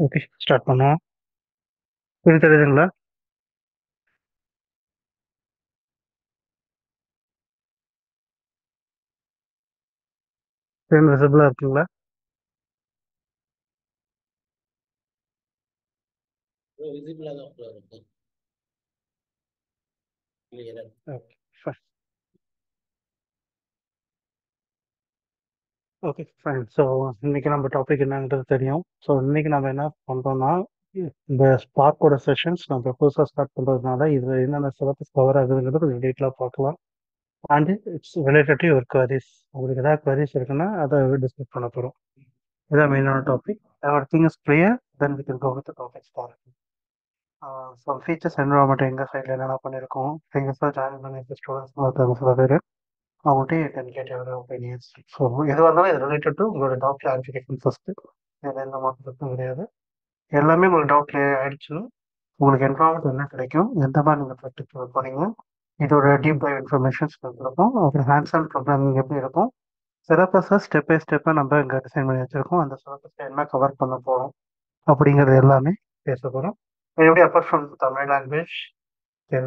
Okay. Start பண்ணுவோம். இது தெரியுதுங்களா? ஸ்க்ரீன் விசிபிளா இருக்குங்களா? விசிபிளா தான் உள்ள இருக்கு. கிளியரா okay. Fine. Okay, fine. So இன்னைக்கு நம்ம டாபிக் என்னன்றது தெரியும். ஸோ இன்னைக்கு நம்ம என்ன பண்றோம்னா, இந்த ஸ்பார்க்கோட செஷன்ஸ் நம்ம புதுசாக ஸ்டார்ட் பண்றதுனால இது என்னென்ன சிலபஸ் கவர் ஆகுதுங்கிறது கொஞ்சம் டீட்டெயிலாக பார்க்கலாம். And it's related to your queries. உங்களுக்கு ஏதாவது queries இருக்குன்னா அதை டிஸ்கஸ் பண்ண போகிறோம். இதான் மெயினான topic. Everything is clear, then we can go with the topic start. Some features environment எங்கள் சைடில் என்னென்ன பண்ணியிருக்கோம், எங்கள் ஜாயின் பண்ணியிருக்க ஸ்டூடெண்ட்ஸ் இருக்காங்க சில பேர், அவங்கள்ட்ட you can get your opinions. So எதுவாக இருந்தாலும் இது ரிலேட்டட் டு உங்களோட டவுட் கிளாரிஃபிகேஷன் ஃபஸ்ட்டு. இதில் எந்த மாற்றத்துக்கும் கிடையாது. எல்லாமே உங்களுக்கு டவுட் கிளியர் ஆகிடுச்சுன்னா உங்களுக்கு என்வரான்மெண்ட் என்ன கிடைக்கும், எந்த மாதிரி நீங்கள் ப்ராக்டிஸ் போகிறீங்க, இதோட டீப் டைவ் இன்ஃபர்மேஷன்ஸ் இருக்கும். அப்புறம் ஹேண்ட்ஸ் ஆன் ப்ரோக்ராமிங் எப்படி இருக்கும், சிலபஸை ஸ்டெப் பை ஸ்டெப்பாக நம்ம இங்கே டிசைன் பண்ணி வச்சுருக்கோம். அந்த சிலபஸை என்ன கவர் பண்ண போகிறோம் அப்படிங்கிறது எல்லாமே பேச போகிறோம். எப்படி apart from Tamil language, can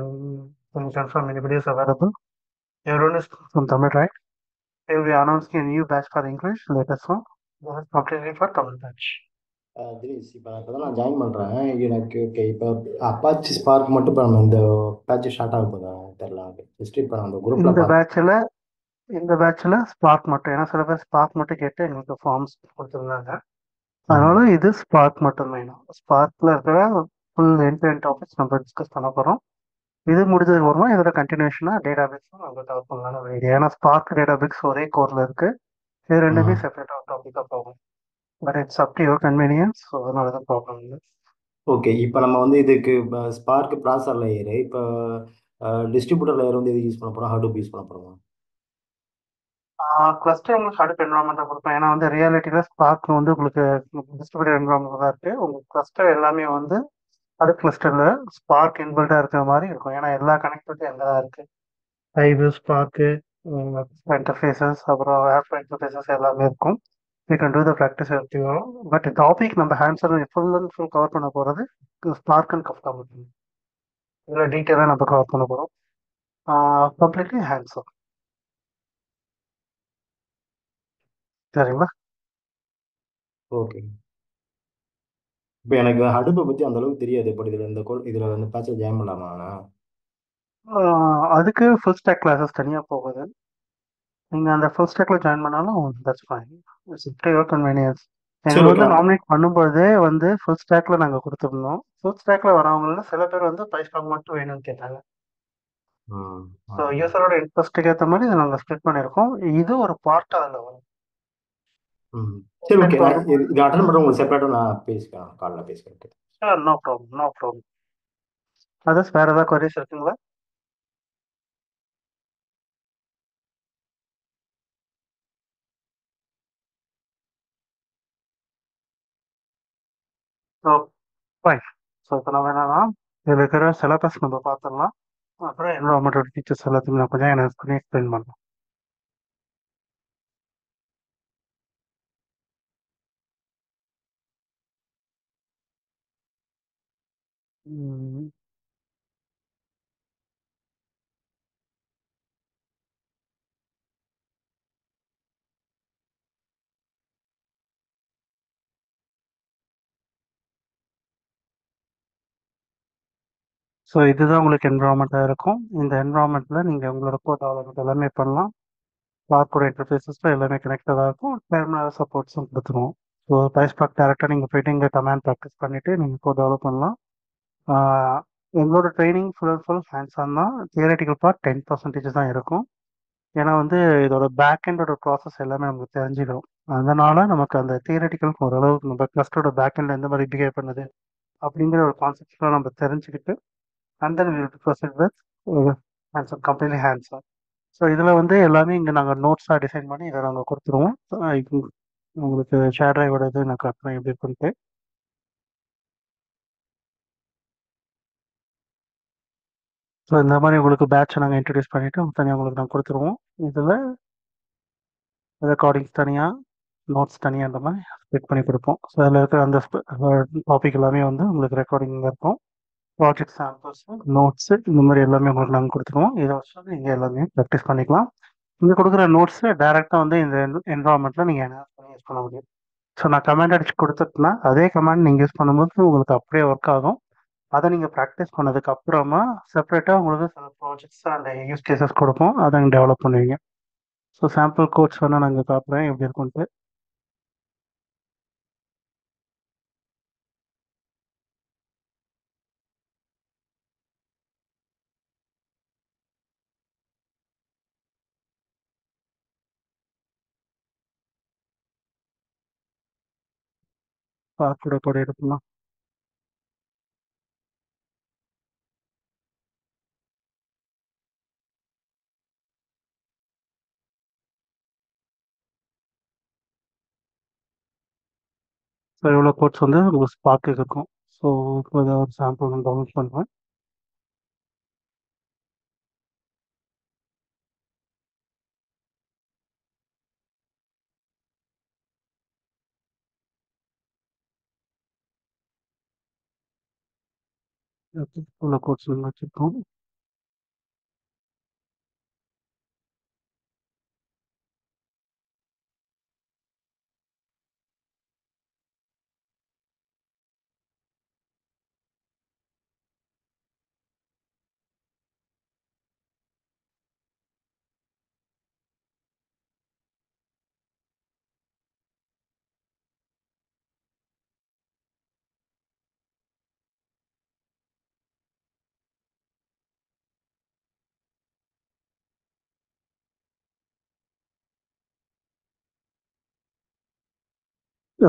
you confirm anybody is available? Everyone is from Tamil, right? They will be announcing a new batch for English later on. This is completely for Tamil batch. Dinesh, இப்போ நான் join பண்ணுறேன். எனக்கு okay, இப்போ Apache spark மட்டும் இப்போ நம்ம இந்த batch start ஆக போதா தெரில. ஜஸ்ட் இப்போ நான் அந்த குரூப்பில் இந்த பேட்சில் இந்த பேட்சில் ஸ்பார்க் மட்டும், ஏன்னா சில பேர் ஸ்பார்க் மட்டும் கேட்டு எங்களுக்கு ஃபார்ம்ஸ் கொடுத்துருந்தாங்க. அதனால இது ஸ்பார்க் மட்டும் வேணும். ஸ்பார்க்கில் இருக்கிற full end to end topics நம்ம டிஸ்கஸ் பண்ண போகிறோம். இது முடிஞ்சதுக்கு அப்புறமா இதோட கண்டினியூஷனாக டேட்டாபேஸும் நம்ம கவர் பண்ணலாம்னு ஒரு ஐடியா. ஏன்னா ஸ்பார்க் டேட்டாபேஸ் ஒரே கோரில் இருக்குது. இது ரெண்டுமே செப்பரேட்டாக டாப்பிக்காக போகும். But it's up to your convenience. So அதனால தான் ப்ராப்ளம் இல்லை. ஓகே. இப்போ நம்ம வந்து இதுக்கு ஸ்பார்க் ப்ராசர் லேயரு, இப்போ டிஸ்ட்ரிபியூட்டர் லேயர் வந்து எது யூஸ் பண்ண போகிறோம், ஹடூப் யூஸ் பண்ண போகிறோமா? கிளஸ்டர் உங்களுக்கு அடுத்த என்வரான்மெண்ட்டாக கொடுப்பேன். ஏன்னா வந்து ரியாலிட்டியில் ஸ்பார்க் வந்து உங்களுக்கு டிஸ்ட்ரிபியூட்டர் என்வரான்மெண்ட் தான் இருக்குது. உங்களுக்கு கிளஸ்டர் எல்லாமே வந்து அடுத்த கிளஸ்டரில் ஸ்பார்க் இன்பில்டாக இருக்கிற மாதிரி இருக்கும். ஏன்னா எல்லா கனெக்டிவிட்டி அங்கே தான் இருக்குது. ஐவு, ஸ்பார்க்கு, இன்டர்ஃபேஸஸ், அப்புறம் ஆப் இன்டர்ஃபேஸஸ் எல்லாமே இருக்கும். You can two the practice எப்படி வரும். பட் டாபிக் நம்ம ஹேண்ட்ஸர் ஃபுல் அண்ட் ஃபுல் கவர் பண்ண போகிறது ஸ்பார்க் அண்ட் கஃப்கா மட்டும். இதில் டீட்டெயிலாக நம்ம கவர் பண்ண போகிறோம். கம்ப்ளீட்லி ஹேண்ட்ஸர். சரிங்களா? ஓகே. இப்போ எனக்கு ஹடூப்பை பற்றி அந்த அளவுக்கு தெரியாது. பட் இதில் இதில் இந்த பேட்சில் ஜாயின் பண்ணலாமா நான்? அதுக்கு ஃபுல் ஸ்டாக் கிளாஸஸ் தனியாக போகுது. நீங்கள் அந்த ஃபுல் ஸ்டாக்கில் ஜாயின் பண்ணாலும் that's fine. It's your convenience. சரி, எங்களுக்கு ஓகே. வந்து நாமினேட் பண்ணும்போதே வந்து ஃபுல் ஸ்டாக்கில் நாங்கள் கொடுத்துருந்தோம். ஃபுல் ஸ்டாக்கில் வரவங்கள சில பேர் வந்து பை ஸ்டாக் மட்டும் வேணும்னு கேட்டாங்க. ஸோ யூசரோட இன்ட்ரெஸ்ட்டுக்கு ஏற்ற மாதிரி இதை நாங்கள் ஸ்ப்ளிட் பண்ணியிருக்கோம். இது ஒரு பார்ட்டாக அதில் வரும். சரி, ஓகே. இது அட்டன் பண்ணுற உங்களுக்கு செப்பரேட்டாக நான் பேசிக்கிறேன், காலில் பேசிக்கிறேன். Sir, no problem, no problem. Others வேறு ஏதாவது குவரிஸ் இருக்குங்களா? So fine. ஸோ இப்போ நம்ம என்னன்னா இதில் இருக்கிற சிலபஸ் நம்ம பார்த்துடலாம். அப்புறம் என்வரான்மெண்டோட ஃபீச்சர்ஸ் எல்லாத்தையும் நான் கொஞ்சம் எனக்கு எக்ஸ்பிளைன் பண்ணுறேன். ஸோ இதுதான் உங்களுக்கு என்வரான்மெண்ட்டாக இருக்கும். இந்த என்வரான்மெண்ட்டில் நீங்கள் உங்களோட கோட் டெவலப்மெண்ட் எல்லாமே பண்ணலாம். ஸ்பார்க்கோட இன்டர்ஃபேஸஸில் எல்லாமே கனெக்டடாக இருக்கும். டெர்மினல் சப்போர்ட்ஸும் கொடுத்துருவோம். ஸோ பைஸ்பார்க் டேரெக்டாக நீங்கள் போய்ட்டு இங்கே கமாண்ட் ப்ராக்டிஸ் பண்ணிவிட்டு நீங்கள் கோட் டெவலப் பண்ணலாம். எங்களோட training full and full hands on தான். தியரட்டிக்கல் பார்ட் 10% தான் இருக்கும். ஏன்னா வந்து இதோட பேக் எண்டோட ப்ராசஸ் எல்லாமே நமக்கு தெரிஞ்சிடும். அதனால் நமக்கு அந்த தியரட்டிக்கல் ஓரளவுக்கு நம்ம கிளஸ்டரோட பேக் எண்டில் எந்த மாதிரி பிஹேவ் பண்ணுது அப்படிங்கிற ஒரு கான்செப்ட்லாம் நம்ம தெரிஞ்சுக்கிட்டு and then we will proceed with hands-on, completely hands-on. So இதில் வந்து எல்லாமே இங்கே நாங்கள் நோட்ஸாக டிசைன் பண்ணி இதை நாங்கள் கொடுத்துருவோம். உங்களுக்கு ஷேர் டிரைவோட இது நான் காட்டுறேன் எப்படி இருக்குன்ட்டு. ஸோ இந்த மாதிரி உங்களுக்கு பேட்சை நாங்கள் இன்ட்ரடியூஸ் பண்ணிவிட்டு தனியாக உங்களுக்கு நாங்கள் கொடுத்துருவோம். இதில் ரெக்கார்டிங்ஸ் தனியாக, நோட்ஸ் தனியாக அந்த மாதிரி ஸ்ப்ளிட் பண்ணி கொடுப்போம். ஸோ அதில் இருக்கிற அந்த டாபிக் எல்லாமே வந்து உங்களுக்கு ரெக்கார்டிங் இருக்கும். ப்ராஜெக்ட் சாம்பிள்ஸ், நோட்ஸு இந்த மாதிரி எல்லாமே உங்களுக்கு நாங்கள் கொடுத்துருவோம். இதை வச்சு நீங்கள் எல்லாமே ப்ராக்டிஸ் பண்ணிக்கலாம். இங்கே கொடுக்குற நோட்ஸு டைரெக்டாக வந்து இந்த என்வரான்மெண்ட்டில் நீங்கள் என்ன பண்ணி யூஸ் பண்ண முடியும். ஸோ நான் கமாண்ட் அடிச்சு கொடுத்துட்டுனா அதே கமாண்ட் நீங்கள் யூஸ் பண்ணும்போது உங்களுக்கு அப்படியே ஒர்க் ஆகும். அதை நீங்கள் ப்ராக்டிஸ் பண்ணதுக்கு அப்புறமா செப்பரேட்டாக உங்களுக்கு சில ப்ராஜெக்ட்ஸ் அண்ட் யூஸ் கேசஸ் கொடுப்போம். அதை நீங்கள் டெவலப் பண்ணுவீங்க. ஸோ சாம்பிள் கோட்ஸ் வேணால் நாங்கள் காட்டுறேன் எப்படி இருக்குன்ட்டு. பார்க்கோட கூட இருக்குமா? ஸோ இவ்வளோ கோட்ஸ் வந்து உங்களுக்கு ஸ்பார்க்கு இருக்கும். ஸோ இப்போ இதை ஒரு சாம்பிள் நான் டவுன்லோட் பண்ணுவேன். இவ்வளோ கோட்ஸ் வச்சுருக்கோம்.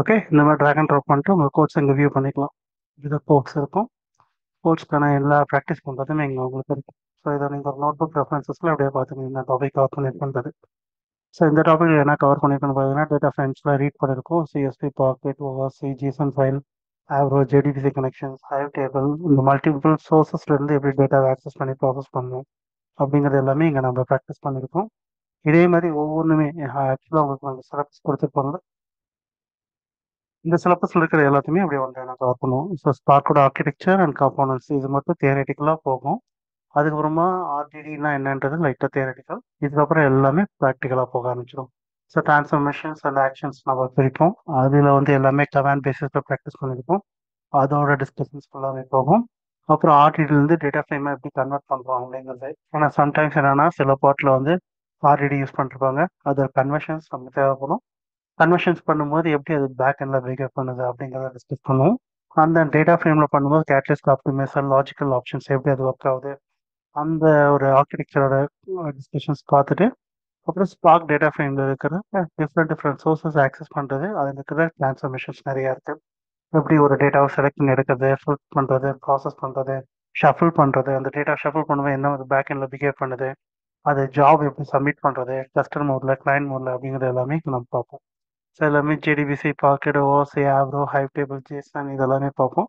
ஓகே, இந்த மாதிரி ட்ராக் அண்ட் ட்ராப் பண்ணிட்டு உங்கள் கோட்ஸ் இங்கே வியூ பண்ணிக்கலாம். இது கோட்ஸ் இருக்கும். கோட்ஸ்க்கான எல்லா ப்ராக்டிஸ் பண்ணுறதுமே இங்கே உங்களுக்கு இருக்கும். ஸோ இதை நீங்கள் ஒரு நோட் புக் ரெஃபரன்சஸில் அப்படியே பார்த்துக்கணும் இந்த டாபிக் கவர் பண்ணியிருக்குன்றது. ஸோ இந்த டாபிக் என்ன கவர் பண்ணியிருக்குன்னு பார்த்தீங்கன்னா டேட்டா ஃப்ரேம்ஸில் ரீட் பண்ணியிருக்கோம். CSV, parquet, ORC, JSON file, Avro, JDBC connections, Hive table, இந்த மல்டிபிள் சோர்சஸ்லேருந்து எப்படி டேட்டாவை ஆக்சஸ் பண்ணி ப்ராசஸ் பண்ணணும் அப்படிங்கிறது எல்லாமே இங்கே நம்ம ப்ராக்டிஸ் பண்ணியிருக்கோம். இதே மாதிரி ஒவ்வொன்றுமே ஆக்சுவலாக உங்களுக்கு நாங்கள் சிலபஸ் கொடுத்துருப்பாங்க. இந்த சிலபஸில் இருக்கிற எல்லாத்தையுமே அப்படியே வந்து நான் கவர் பண்ணுவோம். ஸோ ஸ்பார்க்கோட ஆர்கிடெக்சர் அண்ட் காம்போனன்ட்ஸ் இது மட்டும் தியரட்டிக்கலாக போகும். அதுக்கப்புறமா ஆர்டிடினா என்னன்றது லைட்டாக தியரட்டிக்கல். இதுக்கப்புறம் எல்லாமே ப்ராக்டிக்கலாக போக ஆரம்பிச்சிடும். ஸோ ட்ரான்ஸ்ஃபர்மேஷன்ஸ் அண்ட் ஆக்ஷன்ஸ் நம்ம பிரிப்போம். அதில் வந்து எல்லாமே கமாண்ட் பேசிஸில் ப்ராக்டிஸ் பண்ணியிருப்போம். அதோட டிஸ்கஷன்ஸ் ஃபுல்லாகவே போகும். அப்புறம் ஆர்டிடிலேருந்து டேட்டா ஃப்ரேமை எப்படி கன்வெர்ட் பண்ணுறோம் அப்படிங்கிறது. ஏன்னா சம்டைம்ஸ் என்னென்னா சில பாட்டில் வந்து ஆர்டிடி யூஸ் பண்ணிருப்பாங்க. அது கன்வர்ஷன்ஸ் நமக்கு தேவைப்படும். கன்வர்ஷன்ஸ் பண்ணும்போது எப்படி அது பேக் எண்டில் பிஹேவ் பண்ணுது அப்படிங்கிறத டிஸ்கஸ் பண்ணுவோம். அந்த டேட்டா ஃப்ரேமில் பண்ணும்போது கேட்டலிஸ்ட் ஆப்டிமைசர், லாஜிக்கல் ஆப்ஷன்ஸ் எப்படி அது ஒர்க் ஆகுது, அந்த ஒரு ஆர்கிடெக்சரோட டிஸ்கஷன்ஸ் பார்த்துட்டு அப்புறம் ஸ்பார்க் டேட்டா ஃப்ரேமில் இருக்கிற டிஃப்ரெண்ட் சோர்சஸ் ஆக்சஸ் பண்ணுறது, அதில் இருக்கிற ட்ரான்ஸ்ஃபர்மேஷன்ஸ் நிறையா இருக்குது. எப்படி ஒரு டேட்டாவை செலக்ட் பண்ணி எடுக்கிறது, ஃபில் பண்ணுறது, ப்ராசஸ் பண்ணுறது, ஷஃபிள் பண்ணுறது, அந்த டேட்டா ஷஃபிள் பண்ணும்போது என்ன ஒரு பேக் எண்டில் பிஹேவ் பண்ணுது, அது ஜாப் எப்படி சப்மிட் பண்ணுறது, கிளஸ்டர் மோடில், கிளைண்ட் மோடில் அப்படிங்கிறது எல்லாமே நம்ம பார்ப்போம். ஸோ எல்லாமே ஜேடிபிசி, பாக்கெட், ஓசி, ஆவ்ரோ, ஹைவ் டேபிள், ஜேசன் இதெல்லாமே பார்ப்போம்.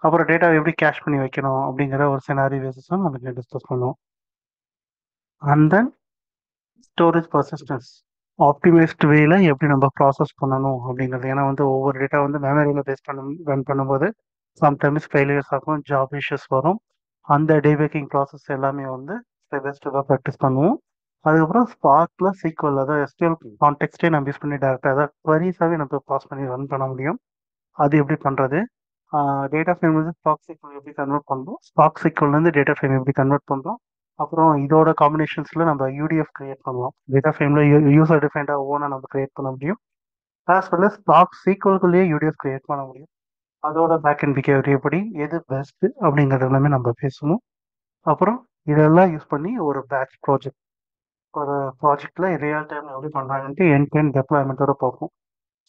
அப்புறம் டேட்டாவை எப்படி கேஷ் பண்ணி வைக்கணும் அப்படிங்கிற ஒரு சினாரி பேசிஸும் நம்ம டிஸ்கஸ் பண்ணுவோம். And then storage persistence optimised வேல எப்படி நம்ம ப்ராசஸ் பண்ணணும் அப்படிங்கிறது. ஏன்னா வந்து ஒவ்வொரு டேட்டா வந்து மெமரியில் பேஸ் ரன் பண்ணும்போது சம்டைம்ஸ் ஃபெயிலியர்ஸ் ஆகும், ஜாப் இஷ்யூஸ் வரும். அந்த டேபேக்கிங் ப்ராசஸ் எல்லாமே வந்து ஸ்டெப் பை ஸ்டெப்பாக ப்ராக்டிஸ் பண்ணுவோம். அதுக்கப்புறம் ஸ்பார்க்கில் சீக்வல், அதாவது எஸ்டிஎல் கான்டெக்ஸ்டே நம்ம யூஸ் பண்ணி டேரெக்டாக அதாவது குவரிஸாகவே நம்ம பாஸ் பண்ணி ரன் பண்ண முடியும். அது எப்படி பண்ணுறது, டேட்டா ஃப்ரேம் வந்து ஸ்பார்க் சீக்வல் எப்படி கன்வெர்ட் பண்ணுறோம், ஸ்பார்க் சீக்வல்லேருந்து டேட்டா ஃப்ரேம் எப்படி கன்வெர்ட் பண்ணுறோம். அப்புறம் இதோட காம்பினேஷன்ஸில் நம்ம யூடிஎஃப் கிரியேட் பண்ணலாம். டேட்டா ஃப்ரேமில் யூசர் டிஃபைண்டாக ஓனாக நம்ம கிரியேட் பண்ண முடியும். ஆஸ் வெல் அஸ் ஸ்பார்க் சீக்வல்குள்ளேயே யூடிஎஃப் கிரியேட் பண்ண முடியும். அதோட பேக் அண்ட் பிஹேவியர் எப்படி, எது பெஸ்ட்டு அப்படிங்கிறது எல்லாமே நம்ம பேசணும். அப்புறம் இதெல்லாம் யூஸ் பண்ணி ஒரு பேட்ச் ப்ராஜெக்ட், ஒரு ப்ராஜெக்டில் ரியல் டைம் எப்படி பண்ணுறாங்கன்ட்டு எண்ட் டு எண்ட் டெப்ளாய்மெண்ட்டோட பார்ப்போம்.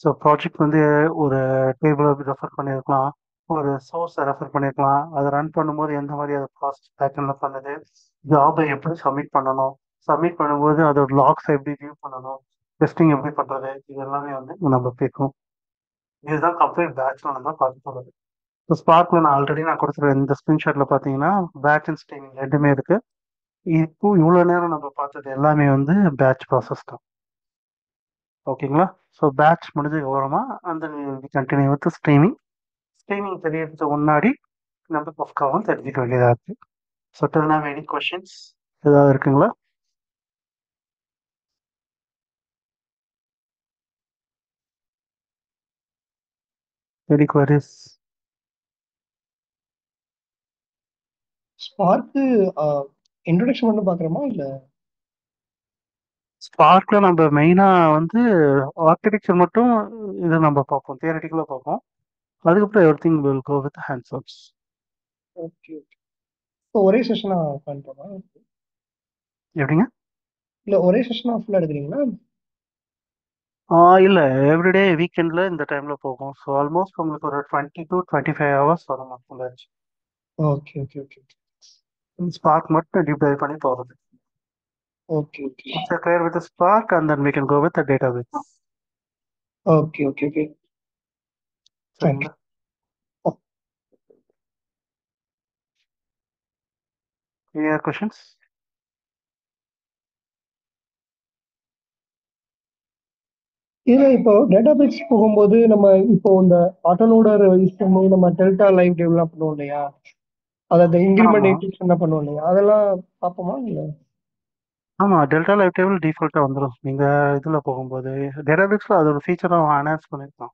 ஸோ ப்ராஜெக்ட் வந்து ஒரு டேபிளை ரெஃபர் பண்ணியிருக்கலாம், ஒரு சோர்ஸை ரெஃபர் பண்ணியிருக்கலாம். அதை ரன் பண்ணும்போது எந்த மாதிரி அதை ப்ராசஸ் பேட்டர்னில் பண்ணுது, ஜாபை எப்படி சப்மிட் பண்ணணும், சப்மிட் பண்ணும்போது அதோட லாக்ஸை எப்படி வியூ பண்ணணும், டெஸ்டிங் எப்படி பண்ணுறது, இது எல்லாமே வந்து நம்ம பேசுவோம். இதுதான் கம்ப்ளீட் பேட்ச்ல நம்ம பார்க்க போகிறது. ஸோ ஸ்பார்க்கில் நான் கொடுத்துருக்க இந்த ஸ்க்ரீன்ஷாட்டில் பார்த்தீங்கன்னா பேட்ச் அண்ட் ஸ்ட்ரீமிங் ரெண்டுமே இருக்குது. இப்போ இவ்வளோ நேரம் நம்ம பார்த்தது எல்லாமே வந்து பேட்ச் ப்ராசஸ் தான். ஓகேங்களா? ஸோ பேட்ச் முடிஞ்சதுக்கு அப்புறமா அந்த கண்டினியூ வித் ஸ்ட்ரீமிங். ஸ்ட்ரீமிங் தெரியறதுக்கு முன்னாடி நம்ம பஃப்காவும் தெரிஞ்சுக்க வேண்டியதாக இருக்குது. ஸோ டில் நாவ் எனி கொஷின்ஸ் ஏதாவது இருக்குங்களா? Any queries? ஸ்பார்க்கு இன்ட்ரோடக்ஷன் மட்டும் பார்க்குறோமா இல்லை? ஸ்பார்க்ல நம்ம மெயினாக வந்து ஆர்கிடெக்சர் மட்டும் இதை நம்ம பார்ப்போம், தியரட்டிக்கலாக பார்ப்போம். அதுக்கப்புறம் everything will go with hands ons. Okay okay. இப்போ ஒரே செஷனாக பண்ணுறோமா? எப்படிங்க? இல்லை ஒரே செஷனாக ஃபுல்லாக எடுக்கிறீங்களா? இல்லை, எவ்ரிடே வீக்கெண்டில் இந்த டைமில் போகும். ஸோ ஆல்மோஸ்ட் உங்களுக்கு ஒரு 20 to 25 ஹவர்ஸ் வரும் ஃபுல்லாச்சு. ஓகே ஓகே ஓகே ஸ்பார்க் மட்டும் டீப் டைவ் பண்ணி போகிறது. Okay okay Once you're clear with the Spark, and then we can go with the database. Okay okay okay. சரிங்களா? Any other questions? இதில் இப்போ database போகும்போது நம்ம இப்போ இந்த ஆட்டோலோடர் யூஸ் பண்ணி நம்ம டெல்டா லைவ் டெவலப் பண்ணுவோம் இல்லையா? அதாவது இன்க்ரிமெண்ட் ஆமா. இன்க்ரிப்ஷன் பண்ணுவோம் இல்லையா? அதெல்லாம் பார்ப்போமா இல்லை? ஆமாம், டெல்டா லைவ் டேபிள் டிஃபால்ட்டாக வந்துடும். நீங்கள் இதில் போகும்போது டேட்டாபேஸில் அதோட ஃபீச்சராக என்ஹான்ஸ் பண்ணியிருக்கலாம்.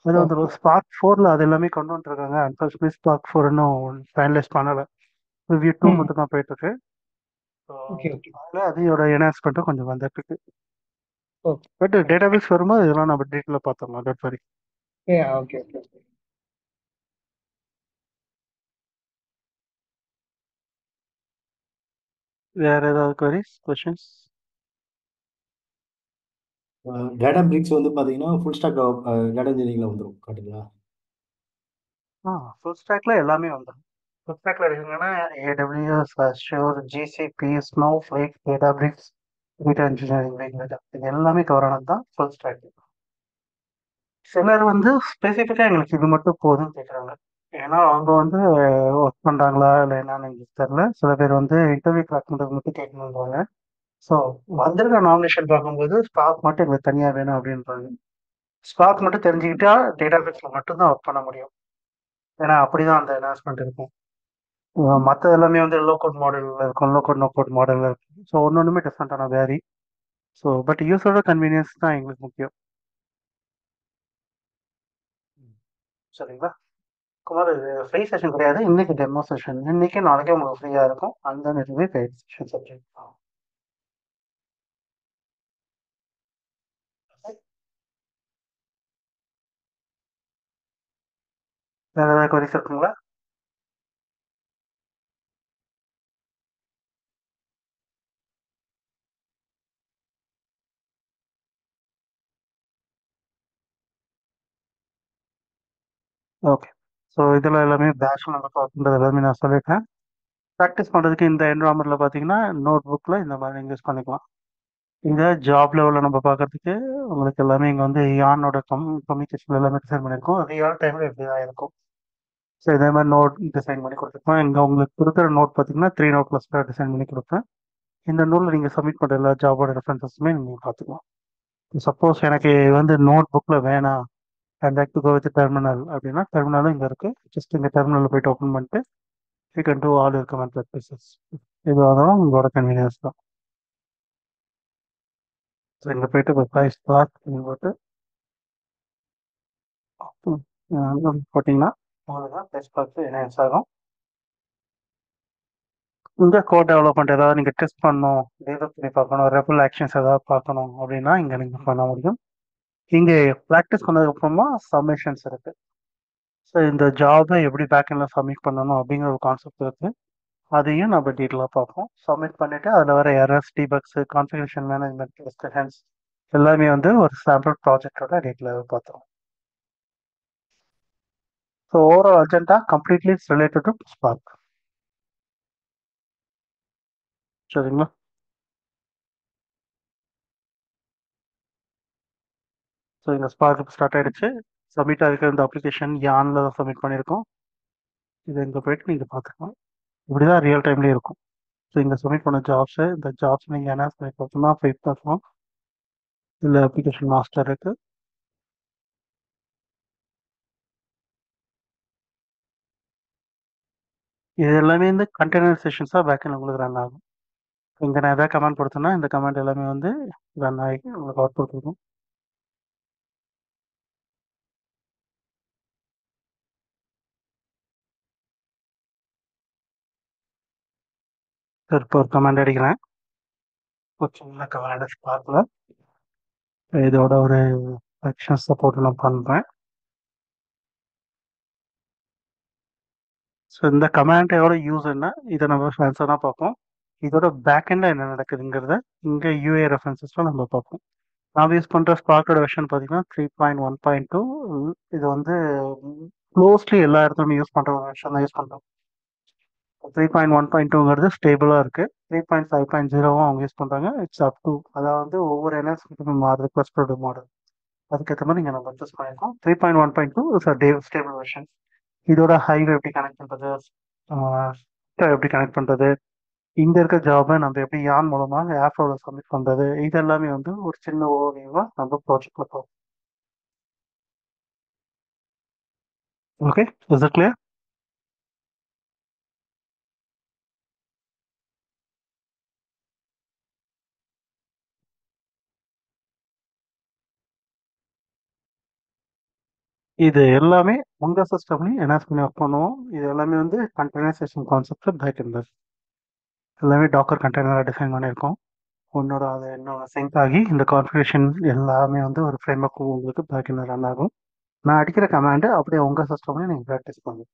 அது வந்துடும். ஸ்பார்க் 4ல் அது எல்லாமே கொண்டு வந்துருக்காங்க. அன்ஃபார்ச்சுனேட்லி ஸ்பார்க் 4 இன்னும் ஃபைனலைஸ் பண்ணலை. ரிவ்யூ 2 மட்டும் தான் போயிட்டுருக்கு. ஓகே ஓகே அதில் அதையோட என்ஹான்ஸ்மெண்ட்டும் கொஞ்சம் வந்துட்டுருக்கு. ஓகே பட் டேட்டாபேஸ் வரும்போது இதெல்லாம் நம்ம டீட்டெயிலாக பார்த்துடலாம். Don't worry. Okay okay. வேறு ஏதாவது queries, questions? டேட்டா பிரிக்ஸ் வந்து பார்த்தீங்கன்னா ஃபுல் ஸ்டாக் டேட்டா இன்ஜினியரிங்கில் வந்துடும் கரெக்டுங்களா? ஃபுல் ஸ்டாக்ல எல்லாமே வந்துடும். ஃபுல் ஸ்டாக்ல எடுத்தீங்கன்னா AWS, Azure, GCP, Snowflake, Databricks, data engineering, big data, இது எல்லாமே கவர் ஆனது தான் ஃபுல் ஸ்டாக். சிலர் வந்து ஸ்பெசிஃபிக்காக எங்களுக்கு இது மட்டும் போதும்னு கேட்குறாங்க. ஏன்னா அவங்க வந்து ஒர்க் பண்ணுறாங்களா இல்லை என்னன்னு எங்களுக்கு தெரில. சில பேர் வந்து இன்டர்வியூ கிராக் பண்ணுறது மட்டும் கேட்கணுன்றாங்க. ஸோ வந்திருக்க நாமினேஷன் பார்க்கும்போது ஸ்டாக் மட்டும் எங்களுக்கு தனியாக வேணும் அப்படின்றாங்க. ஸ்டாக் மட்டும் தெரிஞ்சுக்கிட்டா டேட்டாபேஸில் மட்டும்தான் ஒர்க் பண்ண முடியும். ஏன்னா அப்படிதான் அந்த அனௌன்ஸ்மெண்ட் இருக்கும். மற்ற எல்லாமே வந்து லோ கோட் மாடலில் இருக்கும், லோ கோட் நோ கோட் மாடலில் இருக்கும். ஸோ ஒன்று ஒன்றுமே டிஃப்ரெண்ட்டான வேரி. ஸோ பட் யூஸரோட கன்வீனியன்ஸ் தான் எங்களுக்கு முக்கியம். சரிங்களா குமார்? இது ஃப்ரீ செஷன் கிடையாது, இன்னைக்கு டெமோ செஷன். இன்னைக்கு நாளைக்கு உங்களுக்கு ஃப்ரீயாக இருக்கும். அந்த இதுவே பெய்ட் செஷன் சப்ஜெக்ட். வேறு ஏதாவது கொரிஸ் இருக்குங்களா? ஓகே. ஸோ இதில் எல்லாமே பேட்ச் நம்ம பார்க்குறது எல்லாமே நான் சொல்லிட்டேன். ப்ராக்டிஸ் பண்ணுறதுக்கு இந்த என்வரான்மெண்ட்டில் பார்த்தீங்கன்னா நோட் புக்கில் இந்த மாதிரி நீங்கள் யூஸ் பண்ணிக்கலாம். இங்கே ஜாப் லெவலில் நம்ம பார்க்கறதுக்கு உங்களுக்கு எல்லாமே இங்கே வந்து யானோட கம்யூனிகேஷன் எல்லாமே டிசைன் பண்ணியிருக்கோம். ரியல் டைமில் எப்படி தான் இருக்கும். ஸோ இதே மாதிரி நோட் டிசைன் பண்ணி கொடுத்துருக்கோம். இங்கே உங்களுக்கு கொடுக்குற நோட் பார்த்தீங்கன்னா 3 நோட் ப்ளஸ் டிசைன் பண்ணி கொடுப்பேன். இந்த நூலில் நீங்கள் சப்மிட் பண்ணுற எல்லா ஜாபோட ரெஃபரன்சஸுமே நீங்கள் பார்த்துக்கலாம். சப்போஸ் எனக்கு வந்து நோட் புக்கில் வேணாம், and like to go with terminal அப்படின்னா டெர்மினலும் இங்கே இருக்குது. ஜஸ்ட் இங்கே டெர்மினலில் போய்ட்டு ஓப்பன் பண்ணிட்டு you can do all your command practices. இது ஆனாலும் உங்களோட கன்வீனியன்ஸ் தான். ஸோ இங்கே போயிட்டு இப்போ ப்ரைஸ் பார்த்து போட்டு போட்டிங்கன்னா உங்களுக்கு தான் ப்ரைஸ் பார்த்து என்ஹான்ஸ் ஆகும். இங்கே கோட் டெவலப்மெண்ட் ஏதாவது நீங்கள் டெஸ்ட் பண்ணணும், டெவலப் பண்ணி பார்க்கணும், ரெஃபரல் ஆக்ஷன்ஸ் ஏதாவது பார்க்கணும் அப்படின்னா இங்கே நீங்கள் பண்ண முடியும். இங்கே ப்ராக்டிஸ் பண்ணதுக்கப்புறமா சப்மிஷன்ஸ் இருக்குது. ஸோ இந்த ஜாபை எப்படி பேக்கெண்டில் சப்மிட் பண்ணணும் அப்படிங்கிற ஒரு கான்செப்ட் இருக்குது. அதையும் நம்ம டீட்டெயிலாக பார்ப்போம். சப்மிட் பண்ணிவிட்டு அதில் வர எரர்ஸ், டீபக்ஸு, கான்ஃபிகரேஷன் மேனேஜ்மெண்ட் டிஸ்கஷன்ஸ் எல்லாமே வந்து ஒரு சாம்பிள் ப்ராஜெக்டோட டீட்டெயிலாக பார்த்தோம். So overall agenda completely related to spark. சரிங்களா? ஸோ இந்த ஸ்பார்க் ஸ்டார்ட் ஆகிடுச்சு. சப்மிட் ஆகிருக்கிற இந்த அப்ளிகேஷன் யானில் தான் சப்மிட் பண்ணியிருக்கோம். இது இங்கே போய்ட்டு நீங்கள் பார்த்துக்கலாம். இப்படி தான் ரியல் டைம்லேயே இருக்கும். ஸோ இங்கே சப்மிட் பண்ண ஜாப்ஸு, இந்த ஜாப்ஸ் நீங்கள் என்ஹான்ஸ் பண்ணி பார்த்தோம்னா ஃபைட் பார்க்கலாம். இதில் அப்ளிகேஷன் மாஸ்டர் இருக்கு. இது எல்லாமே வந்து கண்டெய்னர் செஷன்ஸாக பேக்கெண்ட் உங்களுக்கு ரன் ஆகும். இங்கே நான் எதாவது கமெண்ட் கொடுத்தேன்னா இந்த கமெண்ட் எல்லாமே வந்து ரன் ஆகி உங்களுக்கு அவுட்புட் கொடுக்கும். இப்போ ஒரு கமெண்ட் அடிக்கிறேன். ஒரு சின்ன கமெண்ட் ஸ்பார்க்கில் இதோட ஒரு செக்ஷன் சப்போர்ட் நான் பண்ணுறேன். ஸோ இந்த கமாண்டோட யூஸ் என்ன, இதை நம்ம ஃபேன்ஸாக பார்ப்போம். இதோட பேக்கெண்டில் என்ன நடக்குதுங்கிறத இங்கே யூஏ ரெஃபரன்சஸில் நம்ம பார்ப்போம். நான் யூஸ் பண்ணுற ஸ்பார்க்கோட வெர்ஷன் பார்த்தீங்கன்னா 3.1.2. இது வந்து க்ளோஸ்லி எல்லா இடத்துலையுமே யூஸ் பண்ணுற வெர்ஷன் தான் யூஸ் பண்ணுறோம். 3.1.2ங்கிறது ஸ்டேபிளாக இருக்குது. 3.5.0வும் அவங்க யூஸ் பண்ணுறாங்க. இட்ஸ் அப் டு, அதாவது ஒவ்வொரு என்எஸ்க்கு மாறுது, கிளஸ்டரோட மாறுது. அதுக்கேற்ற மாதிரி நீங்கள் நம்ம பர்ச்சேஸ் பண்ணியிருக்கோம். 3.1.2 இஸ் அ ஸ்டேபிள் வெர்ஷன். இதோட ஹைவே எப்படி கனெக்ட் பண்ணுறது, எப்படி கனெக்ட் பண்ணுறது, இங்கே இருக்க ஜாபை நம்ம எப்படி யான் மூலமாக ஆப்போட சப்மிட் பண்ணுறது, இது எல்லாமே வந்து ஒரு சின்ன ஓவர்வியூவாக நம்ம ப்ராஜெக்டில் பார்ப்போம். Okay, is it clear? இது எல்லாமே உங்கள் சிஸ்டம்லையும் என்ஹான்ஸ் பண்ணி ஒர்க் பண்ணுவோம். இது எல்லாமே வந்து கண்டெய்னரைசேஷன் கான்செப்ட் பேக் இன் எல்லாமே டாக்கர் கண்டெய்னராக டிஃபைன் பண்ணியிருக்கோம். உன்னோட அது என்னோட சிங்க் ஆகி இந்த கான்ஃபிகரேஷன் எல்லாமே வந்து ஒரு ஃப்ரேம்ஒர்க் உங்களுக்கு பேக் இன் ரன் ஆகும். நான் அடிக்கிற கமாண்டு அப்படியே உங்கள் சிஸ்டம்லையும் நீங்கள் ப்ராக்டிஸ் பண்ணுங்க.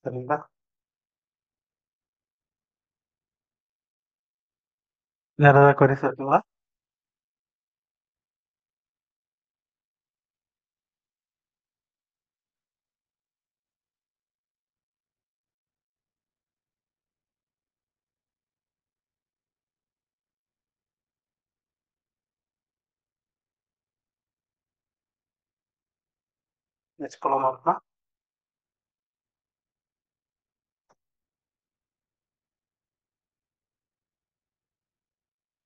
சரிங்களா? வேற ஏதாவது queries இருக்குங்களா? நெக்ஸ்ட் போலாமா அப்படின்னா?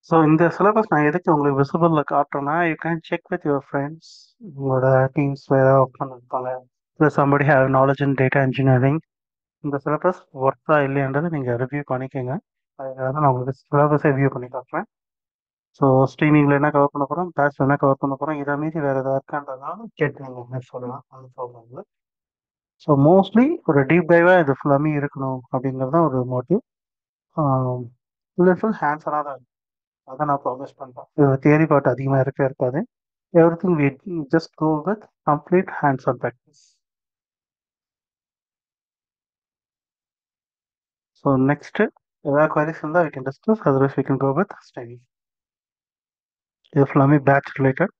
ஸோ இந்த சிலபஸ் நான் எதுக்கு உங்களுக்கு விசிபிளில் காட்டுறேன்னா, you can check with your friends, உங்களோட டீம்ஸ் வேறு ஒர்க் பண்ணிருப்பாங்க, இல்லை somebody have knowledge in data engineering. இந்த சிலபஸ் ஒர்த்தா இல்லையன்றதை நீங்கள் ரிவ்யூ பண்ணிக்கோங்க. அதுக்காக தான் நான் உங்களுக்கு சிலபஸை ரிவ்யூ பண்ணி காட்டுறேன். ஸோ ஸ்ட்ரீமிங்கில் என்ன கவர் பண்ண போகிறோம், பேட்சில் என்ன கவர் பண்ண போகிறோம், இதை மீறி வேறு ஏதாவது இருக்கான்றதுனால கேட்டு நீங்கள் சொல்லலாம், அது ப்ராப்ளம் இல்லை. ஸோ மோஸ்ட்லி ஒரு டீப் டைவாக இது ஃபுல்லாமே இருக்கணும் அப்படிங்கிறது தான் ஒரு மோட்டிவ். ஃபுல் அண்ட் ஃபுல் ஹேண்ட்ஸனாக தான் இருக்கும். அதை நான் ப்ராமிஸ் பண்ணுறேன். இது தியரி பார்ட் அதிகமாக இருக்காது. Everything we just go with complete hands on practice. So next ஏதாவது குவரிஸ் இருந்தால் we can discuss, otherwise we can go with study. இது ஃபுல்லாமே batch related.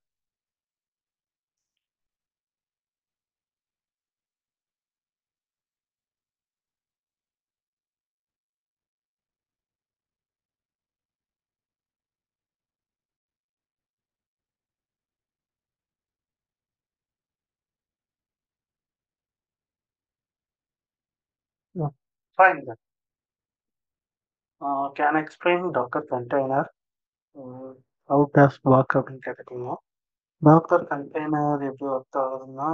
Fine then. Can I explain Docker container? How does work அப்படின்னு கேட்டுக்கீங்க. Docker container எப்படி work ஆகுதுன்னா,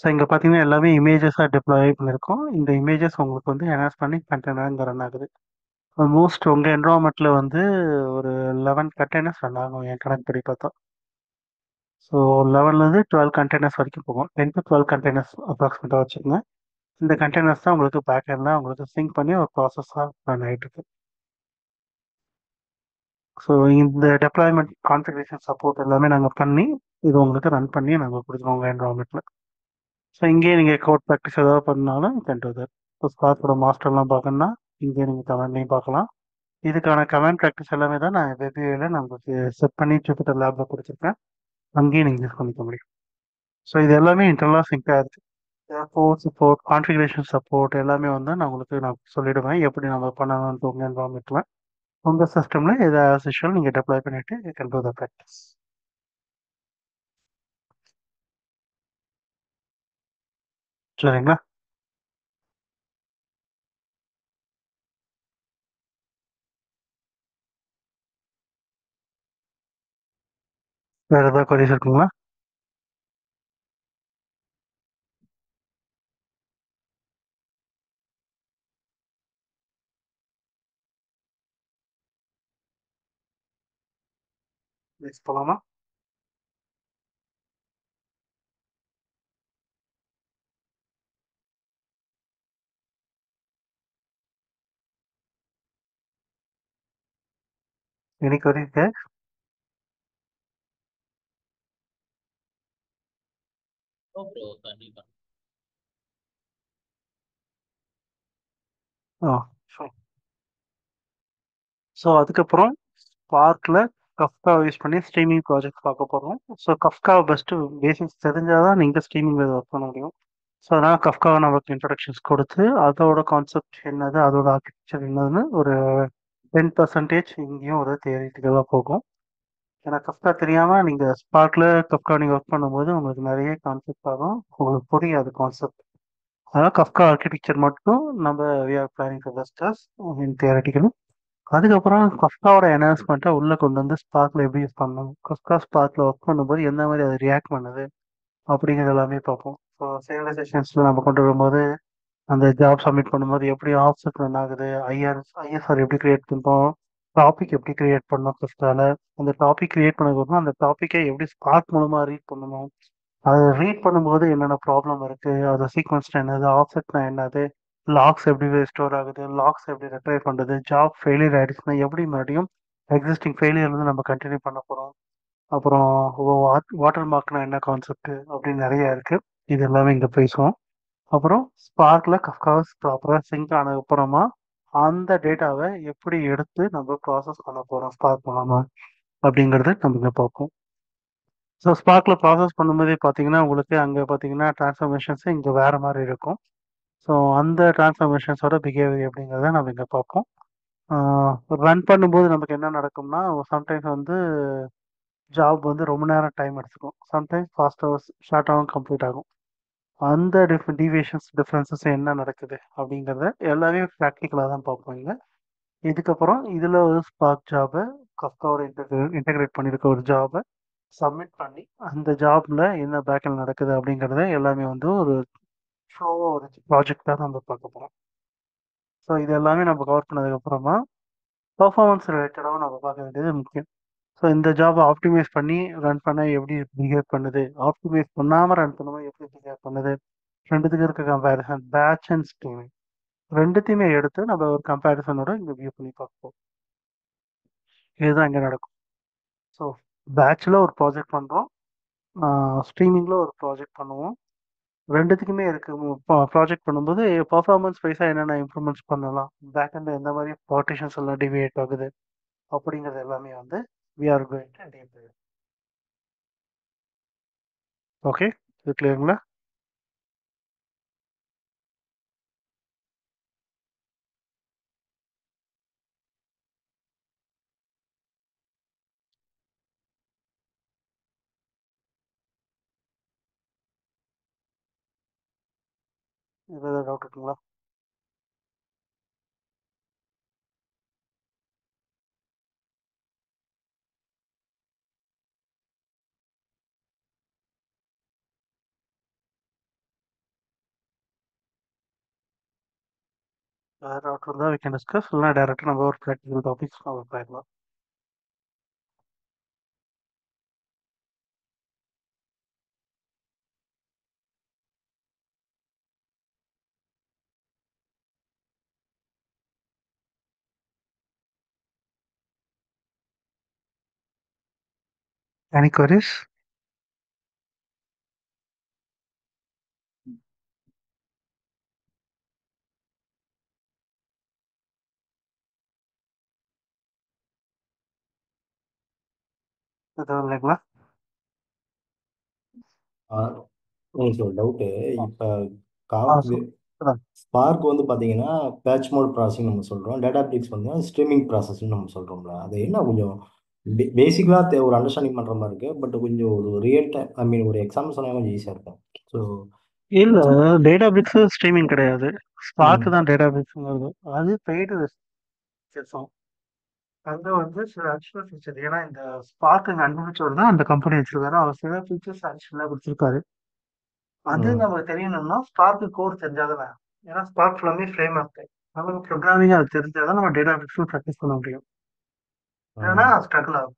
so இங்கே பார்த்தீங்கன்னா எல்லாமே இமேஜஸாக டிப்ளாய் பண்ணியிருக்கோம். இந்த இமேஜஸ் உங்களுக்கு வந்து என்ஹான்ஸ் பண்ணி கண்டெய்னருங்க ரன் ஆகுது. ஆல்மோஸ்ட் உங்கள் என்வரான்மெண்ட்டில் வந்து ஒரு 11 கண்டெய்னர்ஸ் ரன் ஆகும் என் கணக்கு படி பார்த்தா. ஸோ 11லேருந்து 12 கண்டெய்னர்ஸ் வரைக்கும் போகும். 10 to 12 கண்டெய்னர்ஸ் அப்ராக்சிமேட்டாக வச்சுக்கோங்க. இந்த கண்டெய்னர்ஸ் தான் உங்களுக்கு பேக் எண்டில் உங்களுக்கு சிங்க் பண்ணி ஒரு ப்ராசஸாக ரன் ஆகிட்டு இருக்கு. ஸோ இந்த டெப்ளாய்மெண்ட் கான்ஃபிகரேஷன் சப்போர்ட் எல்லாமே நாங்கள் பண்ணி இது உங்களுக்கு ரன் பண்ணி நாங்கள் கொடுக்குறோம் உங்கள் என்வரான்மெண்ட்டில். ஸோ இங்கேயே நீங்கள் கோட் ப்ராக்டிஸ் ஏதாவது பண்ணாலும் கேன் டு தட். இப்போ ஸ்பார்க்கோட மாஸ்டர்லாம் பார்க்கணுன்னா இங்கே நீங்கள் கமெண்ட்லையும் பார்க்கலாம். இதுக்கான கமெண்ட் ப்ராக்டிஸ் எல்லாமே தான் நான் வெபிஏல நம்மளுக்கு செட் பண்ணி ஜூபிட்டர் லேபில் கொடுத்துருக்கேன். அங்கேயும் நீங்கள் யூஸ் பண்ணிக்க முடியும். ஸோ இது எல்லாமே இன்டர்னலாக சிங்க் ஆகுது. போர்ட் சப்போர்ட், கான்ஃபிகரேஷன் சப்போர்ட் எல்லாமே வந்து நான் உங்களுக்கு சொல்லிடுவேன் எப்படி நம்ம பண்ணணும்னு உங்கள் என்வரான்மெண்ட்டில். உங்கள் சிஸ்டமில் இதை ஆஸ் யூஷுவல் நீங்கள் டெப்ளாய் பண்ணிவிட்டு you can two the practice. சரிங்களா? வேற ஏதாவது கொரிஸ் இருக்குங்களா? நெக்ஸ்ட் போலாமா? எனி கொரிஸ்? ஆ, ஸோ அதுக்கப்புறம் ஸ்பார்க்கில் கஃப்கா யூஸ் பண்ணி ஸ்ட்ரீமிங் ப்ராஜெக்ட் பார்க்க போகிறோம். ஸோ கஃப்கா பெஸ்ட்டு பேசிக்ஸ் தெரிஞ்சால் தான் நீங்கள் ஸ்ட்ரீமிங் ஒர்க் பண்ண முடியும். ஸோ அதனால் கஃப்காவை நமக்கு இன்ட்ரடக்ஷன்ஸ் கொடுத்து அதோட கான்செப்ட் என்னது, அதோட ஆர்கிடெக்சர் என்னதுன்னு ஒரு 10% இங்கேயும் ஒரு தியரிட்டிக்கலாக போகும். ஏன்னா கஃப்கா தெரியாமல் நீங்கள் ஸ்பார்க்கில் கஃப்கா நீங்கள் ஒர்க் பண்ணும்போது உங்களுக்கு நிறைய கான்செப்ட் ஆகும், உங்களுக்கு புரியாது கான்செப்ட். அதனால் கஃப்கா ஆர்கிடெக்சர் மட்டும் நம்ம we are planning to discuss in theoretically. அதுக்கப்புறம் கஃப்காவோட என்ஹான்ஸ்மெண்ட்டை உள்ளே கொண்டு வந்து ஸ்பார்க்கில் எப்படி யூஸ் பண்ணணும், கஃப்கா ஸ்பார்க்கில் ஒர்க் பண்ணும்போது எந்த மாதிரி அது ரியாக்ட் பண்ணுது அப்படிங்கிறது எல்லாமே பார்ப்போம். ஸோ சிவிலைசேஷன்ஸில் நம்ம கொண்டு வரும்போது அந்த ஜாப் சப்மிட் பண்ணும்போது எப்படி ஆஃப்செட் ரன் ஆகுது, ஐஎஸ்ஆர் எப்படி கிரியேட் பண்ணுறோம், டாபிக் எப்படி கிரியேட் பண்ணோம் ஃபஸ்ட்டால, அந்த டாபிக் கிரியேட் பண்ணதுக்கப்புறம் அந்த டாப்பிக்கை எப்படி ஸ்பார்க் மூலமாக ரீட் பண்ணணும், அதை ரீட் பண்ணும்போது என்னென்ன ப்ராப்ளம் இருக்குது, அது சீக்வன்ஸ் என்னது, ஆஃப்செட்னா என்னது, லாக்ஸ் எப்படி ஸ்டோர் ஆகுது, லாக்ஸ் எப்படி ரெட்ரை பண்ணுறது, ஜாப் ஃபெயிலியர் ஆகிடுச்சுன்னா எப்படி மறுபடியும் எக்ஸிஸ்டிங் ஃபெயிலியர் வந்து நம்ம கண்டினியூ பண்ண போகிறோம். அப்புறம் வாட்டர் மார்க்னா என்ன கான்செப்ட் அப்படின்னு நிறைய இருக்குது. இது எல்லாமே இங்கே பேசுவோம். அப்புறம் ஸ்பார்க்கில் கஃப்காஸ் ப்ராப்பராக சிங்க் ஆனதுக்கப்புறமா அந்த டேட்டாவை எப்படி எடுத்து நம்ம ப்ராசஸ் பண்ண போகிறோம் ஸ்பார்க் மூலமாக அப்படிங்கிறத நம்ம இங்கே பார்ப்போம். ஸோ ஸ்பார்க்கில் ப்ராசஸ் பண்ணும்போதே பார்த்தீங்கன்னா உங்களுக்கு அங்கே பார்த்தீங்கன்னா ட்ரான்ஸ்ஃபர்மேஷன்ஸ் இங்கே வேறு மாதிரி இருக்கும். ஸோ அந்த ட்ரான்ஸ்ஃபர்மேஷன்ஸோட பிஹேவியர் அப்படிங்கிறத நம்ம இங்கே பார்ப்போம். ரன் பண்ணும்போது நமக்கு என்ன நடக்கும்னா சம்டைம்ஸ் வந்து ஜாப் வந்து ரொம்ப நேரம் டைம் எடுத்துக்கும், சம்டைம்ஸ் ஃபாஸ்ட்டாக ஷார்ட்டாகவும் கம்ப்ளீட் ஆகும். அந்த டீவியேஷன்ஸ் டிஃப்ரென்சஸ் என்ன நடக்குது அப்படிங்கிறத எல்லாமே ப்ராக்டிக்கலாக தான் பார்ப்போம் இங்க. இதுக்கப்புறம் இதில் ஒரு ஸ்பார்க் ஜாபை கஃப்காவோட இன்டெகிரேட் பண்ணியிருக்க ஒரு ஜாபை சப்மிட் பண்ணி அந்த ஜாப்ல என்ன பேக்கில் நடக்குது அப்படிங்கிறத எல்லாமே வந்து ஒரு ஃப்ளோவாக ஒரு ப்ராஜெக்டாக நம்ம பார்க்க போகிறோம். ஸோ இது எல்லாமே நம்ம கவர் பண்ணதுக்கப்புறமா பர்ஃபார்மன்ஸ் ரிலேட்டடாகவும் நம்ம பார்க்க வேண்டியது முக்கியம். ஸோ இந்த ஜாபை ஆப்டிமைஸ் பண்ணி ரன் பண்ண எப்படி பிஹேவ் பண்ணுது, ஆப்டிமைஸ் பண்ணாமல் ரன் பண்ணும்போது எப்படி பிஹேவ் பண்ணுது, ரெண்டுத்துக்கு இருக்க கம்பேரிசன் பேட்ச் அண்ட் ஸ்ட்ரீமிங் ரெண்டுத்தையுமே எடுத்து நம்ம ஒரு கம்பேரிசனோட இங்கே வியூ பண்ணி பார்ப்போம். இதுதான் இங்கே நடக்கும். ஸோ பேட்சில் ஒரு ப்ராஜெக்ட் பண்ணுறோம், ஸ்ட்ரீமிங்கில் ஒரு ப்ராஜெக்ட் பண்ணுவோம். ரெண்டுத்துக்குமே இருக்குது. ப்ராஜெக்ட் பண்ணும்போது பர்ஃபார்மன்ஸ் வைஸாக என்னென்ன இம்ப்ரூவ்மெண்ட்ஸ் பண்ணலாம், பேக் எண்ட் எந்த மாதிரி பார்ட்டிஷன்ஸ் எல்லாம் டிவியேட் ஆகுது அப்படிங்கிறது எல்லாமே வந்து we are going to deep. Okay, இது கிளியருங்களா? ஏதாவது டவுட் இருக்குங்களா? வேறு டவுட் இருந்தால் வி கேன் டிஸ்கஸ், இல்லைனா டேரெக்டாக நம்ம ஒரு ப்ராக்டிக்கல் டாபிக்ஸ் நம்ம பார்க்கலாம். Any queries? எதுவும் இல்லைங்களா? உங்களுக்கு ஒரு டவுட்டு. இப்போ ஆ, இது சொல்லுங்க. ஸ்பார்க் வந்து பார்த்தீங்கன்னா பேட்ச் மோட் ப்ராசஸிங் நம்ம சொல்கிறோம், டேட்டாபிக்ஸ் வந்து ஸ்ட்ரீமிங் ப்ராசஸ்ன்னு நம்ம சொல்கிறோம்ல, அது என்ன கொஞ்சம் பேசிக்கலாக ஒரு அண்டர்ஸ்டாண்டிங் பண்ணுற மாதிரி இருக்குது. பட் கொஞ்சம் ஒரு ரியல் டைம் ஐ மீன் ஒரு எக்ஸாம்பிள் சொன்னால் கொஞ்சம் ஈஸியாக இருக்கும். ஸோ இல்ல டேட்டாபிக்ஸ் ஸ்ட்ரீமிங் கிடையாது. ஸ்பார்க் ம் தான் டேட்டாபிக்ஸ்ங்கிறது. அது பெய்டு வித்தியாசம். அங்க வந்து சில அடிஷனல் ஃபீச்சர். ஏன்னா இந்த ஸ்பார்க் கண்டுபிடிச்சவர் தான் அந்த கம்பெனி வச்சிருக்காரு. அவர் சில ஃபீச்சர்ஸ் அடிஷனலா கொடுத்துருக்காரு. அது ம் நமக்கு தெரியணும்னா ஸ்பார்க் கோட் தெரிஞ்சாதானே. ஏன்னா ஸ்பார்க் ஃபுல்லாமே ஃப்ரேம் ஒர்க். நமக்கு ப்ரோக்ராமிங் அது தெரிஞ்சாதான் நம்ம டேட்டாபிக்ஸும் ப்ராக்டிஸ் பண்ண முடியும். ஏன்னா ம் ஸ்ட்ரகிள் ஆகும்.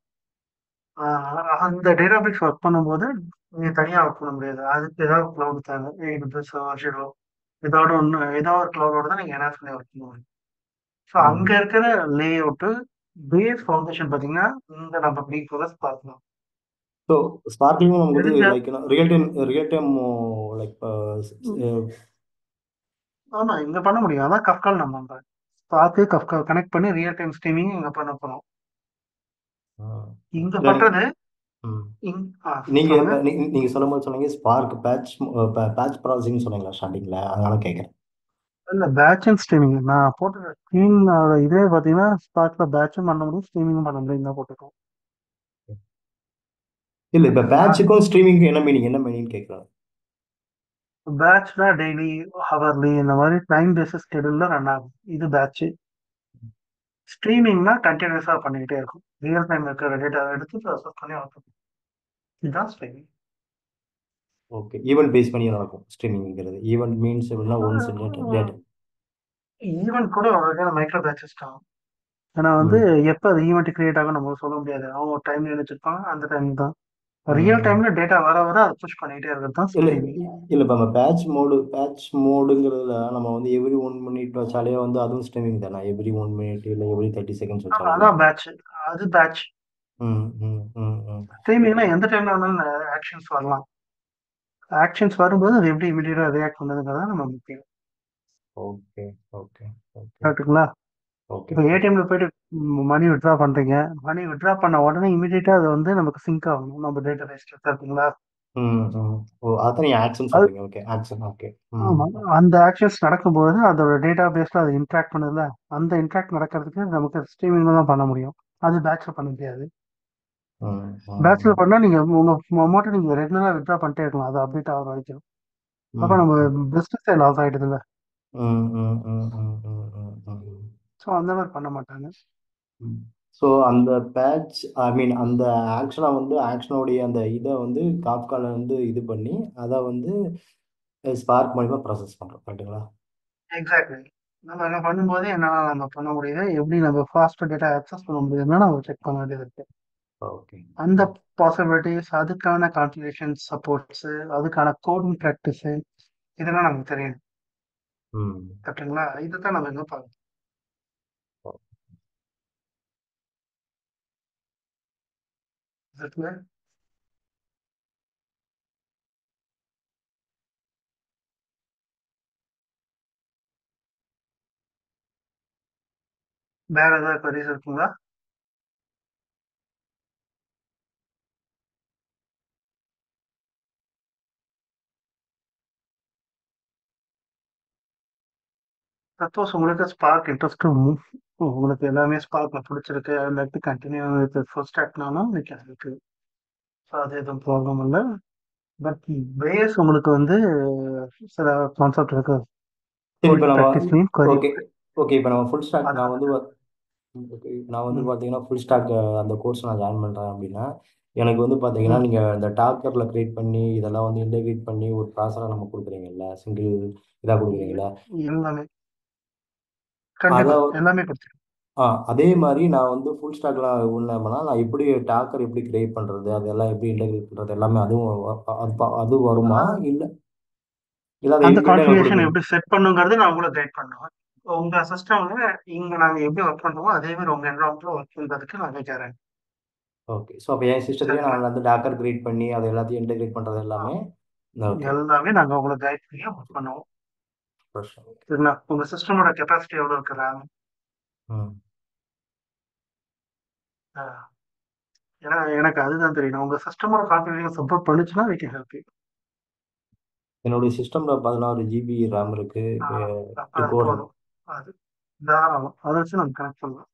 அந்த டேட்டாபேஸ் ஒர்க் பண்ணும்போது நீங்க தனியா ஒர்க் பண்ண முடியாது. அதுக்கு ஏதாவது கிளவுட் தேவை. AWS, Azure ஏதோ ஒரு கிளவுடோட தான் நீங்க என்ஹான்ஸ் பண்ணி ஒர்க் பண்ண முடியும். ஸோ அங்க ம் இருக்கிற லே அவுட்டு பேஸ் ஃபவுண்டேஷன் பார்த்தீங்கன்னா, இந்த நம்ம ப்ரீஃப்ல பார்க்கலாம். ஸோ ஸ்பார்க்லியும் நமக்கு வந்து தெரிஞ்ச லைக் ரியல் டைம் லைக் ஆமா இங்க பண்ண முடியும். அதான் கஃப்கால் நம்ம பண்றோம். ஸ்பார்க்கு கஃப்கா கனெக்ட் பண்ணி ரியல் டைம் ஸ்ட்ரீமிங் இங்க பண்ண போறோம். இங்க இல்லை பண்றது ம் இங் ஆ நீங்க சொல்லுங்க. இப்ப நீங்க சொல்லும்போது சொன்னீங்க ஸ்பார்க் பேட்ச் ப்ராசஸிங் சொன்னீங்களா ஸ்டார்டிங்ல, அதனால கேட்குறேன். இல்ல பேட்ச் அண்ட் ஸ்ட்ரீமிங். நான் போட்ட ஸ்க்ரீனோட இதே பார்த்தீங்கன்னா, ஸ்பார்க்ல பேட்சும் பண்ண முடியும், ஸ்ட்ரீமிங்கும் பண்ண முடியும் தான் போட்டுருக்கோம். இல்ல இப்ப கரெக்ட்டுங்களா? பேட்சுக்கும் ஸ்ட்ரீமிங்க்கும் என்ன மீனிங் கேட்குறேன். பேட்ச்னா டெய்லி, ஹவர்லி இந்த மாதிரி டைம் பேசிஸ் ஷெட்யூல்ல ரன் ஆகும். இது பேட்ச். ஸ்ட்ரீமிங்னா கண்டினியூஸா பண்ணிக்கிட்டே இருக்கும். ரியல் டைம் இருக்கிற டேட்டாவை எடுத்து ப்ராசஸ் பண்ணி அவுட்புட். இதுதான் ஸ்ட்ரீமிங். ஓகே, ஈவென்ட் பேஸ் பண்ணி நடக்கும் ஸ்ட்ரீமிங்கிறது. ஈவென்ட் மீன்ஸ் எப்படின்னா ஒன்ஸ் டேட். ஈவென்ட் கூட ஒரு வகையான மைக்ரோ பேட்சஸ் தான். ஏன்னா வந்து ம் எப்போ அது ஈவெண்ட் கிரியேட் ஆகும் நம்ம சொல்ல முடியாது. அவங்க ஒரு டைம் வச்சிருப்பாங்க, அந்த டைம் தான். ம் ரியல் ம். டைம்ல டேட்டா வர வர அதை புஷ் பண்ணிக்கிட்டே இருக்கிறது தான் இல்ல ஸ்ட்ரீமிங். இல்ல இப்ப நம்ம பேட்ச் மோடுங்கிறதுல நம்ம வந்து எவ்ரி 1 மினிட் வச்சாலே வந்து அதுவும் ஸ்ட்ரீமிங் தானே? எவ்ரி 1 மினிட் இல்லை எவ்ரி 30 செகண்ட்ஸ் வச்சாலுமே. அதான் பேட்ச். அது பேட்ச். ம் ம் ம் ம். ஸ்ட்ரீமிங்னா எந்த டைம்ல வேணாலும் ஆக்ஷன்ஸ் வரலாம். ஆக்ஷன்ஸ் வரும்போது அது எப்படி இமீடியட்டா ரியாக்ட் பண்ணுதுங்கிறதா நம்ம முக்கியம். ஓகே ஓகே ஓகே கரெக்ட்டுங்களா? ஓகே இப்போ ஓகே. ஏடிஎம்ல போயிட்டு மணி வித்ட்ரா பண்றீங்க. மணி வித்ட்ரா பண்ண உடனே இமீடியட்டா அது வந்து நமக்கு சிங்க் ஆகணும் நம்ம டேட்டா பேஸ்ல. கரெக்ட்டுங்களா? ம் ம். ஓ, அதான் நீங்க ஆக்ஷன் அது சொல்றீங்க. Okay, action. ஓகே. ம் ஆமா. அந்த ஆக்ஷன்ஸ் நடக்கும்போது அதோட டேட்டா பேஸ்ல அது இன்டராக்ட் பண்ணுதுல்ல. அந்த இன்டராக்ட் நடக்கிறதுக்கு நமக்கு ஸ்ட்ரீமிங்ல தான் பண்ண முடியும். அது பேட்ச்ல பண்ண முடியாது. ம் ம் பேட்ச்ல ம் பண்ணா நீங்க உங்க அமௌண்ட்ட நீங்க ரெகுலரா வித்ட்ரா பண்ணிட்டே இருக்கலாம். அது அப்டேட் ஆகுற வரைக்கும். அப்ப ம் நம்ம ம் பிசினஸே லாஸ் ஆயிடுதுல்ல. ம் ம் ம் ம் ம் ம் ம். ஸோ அந்த மாதிரி பண்ண மாட்டாங்க. ஸோ அந்த பேட்ச் ஐ மீன் அந்த ஆக்ஷனோடைய அந்த இதை வந்து காப்கால வந்து இது பண்ணி அதை வந்து ஸ்பார்க் மூலிமா ப்ராசஸ் பண்ணுறோம், கரெக்டுங்களா? எக்ஸாக்ட்லி. நம்ம என்ன பண்ணும்போது என்னென்ன நம்ம பண்ண முடியுது, எப்படி நம்ம ஃபாஸ்ட் டேட்டா ஆக்சஸ் பண்ண முடியுதுன்னு நம்ம செக் பண்ண வேண்டியது இருக்கு. ஓகே. அந்த பாசிபிலிட்டிஸ், அதுக்கான கால்குலேஷன் சப்போர்ட்ஸ், அதுக்கான கோடிங் ப்ராக்டிஸ் இதெல்லாம் நமக்கு தெரியும். ம். கரெக்ட்டுங்களா? இதுதான் நம்ம எங்க பார்க்கணும். இதுல வேற ஏதாவது queries இருக்குங்களா? சப்போஸ் உங்களுக்கு ஸ்பார்க் இன்ட்ரெஸ்ட் உங்களுக்கு எல்லாமே ஸ்பார்க்ல பிடிச்சிருக்கு, இல்லாட்டி கண்டினியூ வித் ஃபுல் ஸ்டாக்னாலும் we can help you. So அது எதுவும் ப்ராப்ளம் இல்லை. பட் பேஸ் உங்களுக்கு வந்து சில கான்செப்ட் இருக்கு. சரி, இப்போ கோடிங் நம்ம ப்ராக்டிஸ்லையும் query. ஓகே ஓகே இப்போ நம்ம ஃபுல் ஸ்டாக் அது நான் வந்து வந்து ஓகே நான் வந்து ம், பார்த்தீங்கன்னா ஃபுல் ஸ்டாக் அந்த கோர்ஸ் நான் ஜாயின் பண்ணுறேன் அப்படின்னா எனக்கு வந்து பார்த்தீங்கன்னா ம், நீங்கள் இந்த டாக்கரில் க்ரியேட் பண்ணி இதெல்லாம் வந்து இன்டெகிரேட் பண்ணி ஒரு ப்ராசராக நம்ம கொடுக்குறீங்கல்ல, சிங்கிள் இதாக கொடுக்குறீங்களா? எல்லாமே அதை கண்டிப்பா எல்லாமே கொடுத்துருக்கோம். அதே மாதிரி நான் வந்து ஃபுல் ஸ்டாக்லாம் உள்ள நான் எப்படி டாக்கர் எப்படி கிரியேட் பண்ணுறது, அதெல்லாம் எப்படி இன்டெகிரேட் பண்ணுறது எல்லாமே அதுவும் அது வருமா? இல்லை இல்லை அதை அந்த இனிமேல் எங்களுக்கு கான்ஃபிகரேஷன் கொடுப்பீங்க? எப்படி செட் பண்ணுங்கிறது நான் உங்களுக்கு கைட் பண்ணுவேன். உங்க சிஸ்டம்ல இங்க நாங்க எப்படி ஒர்க் பண்றோமோ அதே மாதிரி உங்க என்வரான்மெண்ட்ல ஒர்க் பண்றதுக்கு நான் கேட்கறேன். ஓகே, ஸோ அப்போ என் சிஸ்டத்துலேயே சரிங்களா? நான் வந்து டாக்கர் கிரியேட் பண்ணி அதை எல்லாத்தையும் இன்டெகிரேட் பண்ணுறது ஆ, எல்லாமே. ஓகே. எல்லாமே நாங்க உங்களுக்கு கைட் பண்ணி ஒர்க் பண்ணுவோம். பிரச்சனை. சரிங்களா? உங்க சிஸ்டமோட கெப்பாசிட்டி எவ்வளவு இருக்கு RAM? ம். ஏன்னா எனக்கு அதுதான் தெரியும். உங்க சிஸ்டமோட கான்ஃபிகரேஷன் சப்போர்ட் பண்ணுச்சுன்னா we can help you. என்னுடைய சிஸ்டமில் 16 GB ரேம் இருக்குது. ஆ, அப்ப 8 அது கோர். போதும். அது தாராளம். அதை வச்சு நம்ம கனெக்ட் பண்ணலாம்.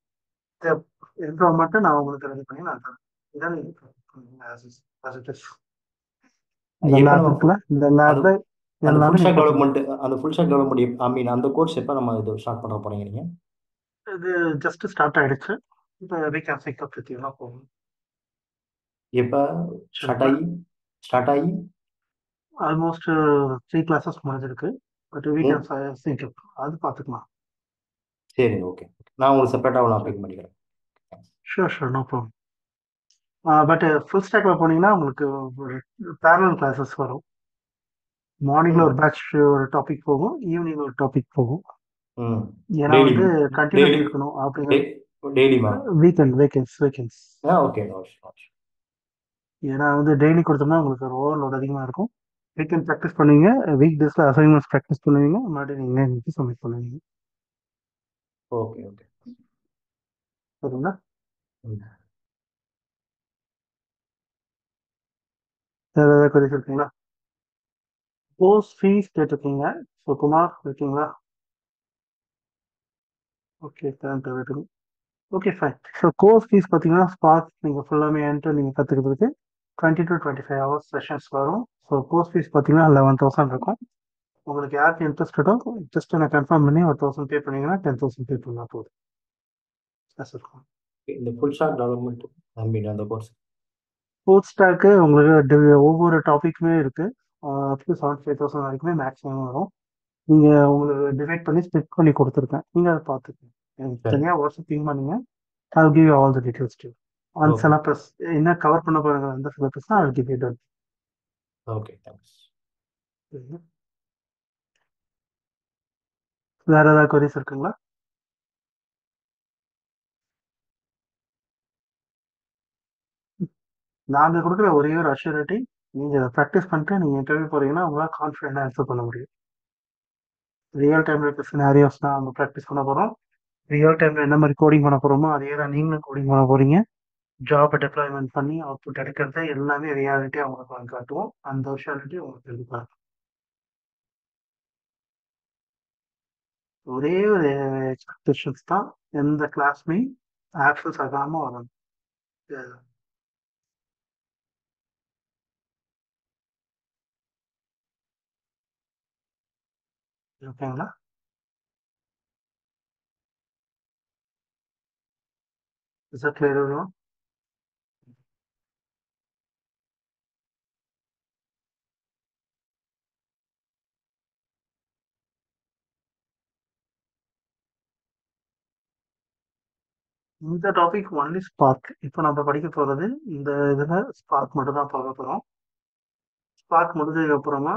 இருக்கிற மட்டும் நான் உங்களுக்கு ரெடி பண்ணி நான் தரேன். இதான் நீங்க as it is. இந்த இப்போ லேப் நம்ம இருக்குல்ல, இந்த அது லேப்ல அந்த எல்லாமே ஃபுல் நீங்க ஸ்டாக் பார்த்துக்கலாம். டெவலப்மெண்ட் அந்த ஃபுல் ஸ்டாக் டெவலப்மெண்ட் ஐ மீன் அந்த கோர்ஸ் எப்போ நம்ம இது ஸ்டார்ட் பண்ண போறீங்க நீங்க? இது ஜஸ்ட் ஸ்டார்ட் ஆயிடுச்சு. இப்போ we can pick up with you போகும். எப்போ ஸ்டார்ட் சரிங்களா? ஆகி ஸ்டார்ட் ஆகி ஆல்மோஸ்ட் 3 கிளாஸஸ் முடிஞ்சிருக்கு. But we um can sync up. அது பார்த்துக்கலாம். சரிங்க, ஓகே. நான் உங்களுக்கு செப்பரேட்டாக நான் சரி. பிக் பண்ணிக்கிறேன். Sure sure, no problem. But full ஸ்டாக்ல போனீங்கன்னா உங்களுக்கு பேரலல் கிளாஸஸ் வரும். மார்னிங்ல ம் ஒரு பேட்ச் ஒரு டாபிக் போகும், ஈவினிங் ஒரு டாபிக் போகும். ம் ஏன்னா டெய்லி வந்து டெய்லி கண்டினியூட்டி இருக்கணும் அப்படிங்கிற. டெய்லிமா? வீக்கெண்ட்ஸ். ஓகே. ஏன்னா வந்து டெய்லி கொடுத்தோம்னா உங்களுக்கு ஒரு ஓவர்லோட் அதிகமாக இருக்கும். வீக்கெண்ட் ப்ராக்டிஸ் பண்ணுவீங்க, வீக் டேஸில் அசைன்மெண்ட்ஸ் ப்ராக்டிஸ் பண்ணுவீங்க, மறுபடியும் நீங்கள் இன்னைக்கு சப்மிட் பண்ணுவீங்க. ஓகே. சரிங்களா? ம் வேறு ஏதாவது கொரிஸ் இருக்குங்களா? கோர்ஸ் ஃபீஸ் கேட்டிருக்கீங்க. ஸோ குமார் இருக்கீங்களா? Okay, current. Okay fine. So course fees பார்த்தீங்கன்னா ஸ்பார்க் நீங்கள் ஃபுல்லாமே என்ட்ரு நீங்கள் கற்றுக்கிறதுக்கு 20 to 25 ஹவர்ஸ் செஷன்ஸ் வரும். ஸோ கோர்ஸ் ஃபீஸ் பார்த்தீங்கன்னா 11,000 இருக்கும். உங்களுக்கு யாருக்கு இன்ட்ரெஸ்டடோ ஜஸ்ட் நான் கன்ஃபார்ம் பண்ணி ஒரு 1000 பே பண்ணீங்கன்னா 10,000 பே பண்ணால் போதும். That's it. இந்த ஃபுல் ஸ்டாக் டெவலப்மெண்ட் ஐ மீன் அந்த கோர்ஸ் ஃபுல் ஸ்டாக்கு உங்களுக்கு ஒவ்வொரு டாப்பிக்குமே இருக்கு. அப் டு 75,000 வரைக்குமே மேக்ஸிமம் வரும். நீங்கள் உங்களுக்கு டிவைட் பண்ணி ஸ்பிட் பண்ணி கொடுத்துருக்கேன். நீங்கள் அதை பார்த்துக்கோங்க. எனக்கு சரி. தனியாக வாட்ஸ்அப் பிங் பண்ணுங்க. I'll give you all the details too. On okay syllabus என்ன கவர் பண்ண போறாங்க அந்த syllabus I'll give you that. Okay, thanks. வேற ஏதாவது queries இருக்குங்களா? நாங்க கொடுக்குற ஒரே ஒரு அஷ்யூரிட்டி, நீங்க இதை ப்ராக்டிஸ் பண்ணிட்டு நீங்க இன்டர்வியூ போறீங்கன்னா உங்களால் கான்ஃபிடென்ட்டாக ஆன்சர் பண்ண முடியும். ரியல் டைம்ல இருக்க சினாரியோஸ் தான் நம்ம ப்ராக்டிஸ் பண்ண போறோம். ரியல் டைம்ல என்ன மாதிரி கோடிங் பண்ண போறோமோ அதே தான் நீங்களும் கோடிங் பண்ண போறீங்க. ஜாப் டிப்ளாய்மெண்ட் பண்ணி அவுட்புட் எடுக்கிறது எல்லாமே ரியாலிட்டியாக உங்களுக்கு வந்து காட்டுவோம். அந்த விஷயாலிட்டி உங்களுக்கு இருக்காது. ஒரே ஒரு எக்ஸ்பெக்டேஷன்ஸ் தான், எந்த கிளாஸ்மே ஆக்சஸ் ஆகாம வரணும். ஓகேங்களா? Is that clear? இந்த டாபிக் ஒன்லி ஸ்பார்க். இப்போ நம்ம படிக்க போறது இந்த இதுல ஸ்பார்க் மட்டும் தான் பார்க்க போறோம். ஸ்பார்க் முடிஞ்சதுக்கு அப்புறமா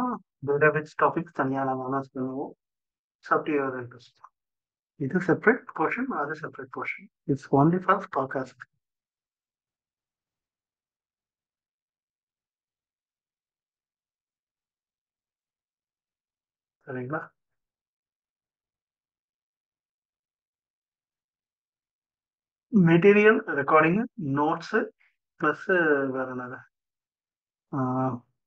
டேட்டாபேஸ் டாபிக் தனியாக நம்ம அனௌன்ஸ் பண்ணுவோம். சப்டிவர் இன்ட்ரெஸ்ட். இது செப்பரேட் போர்ஷன், அது separate portion. It's only for spark aspect. சரிங்களா? மெட்டீரியல் ரெக்கார்டிங் நோட்ஸு ப்ளஸ் வேற என்னது,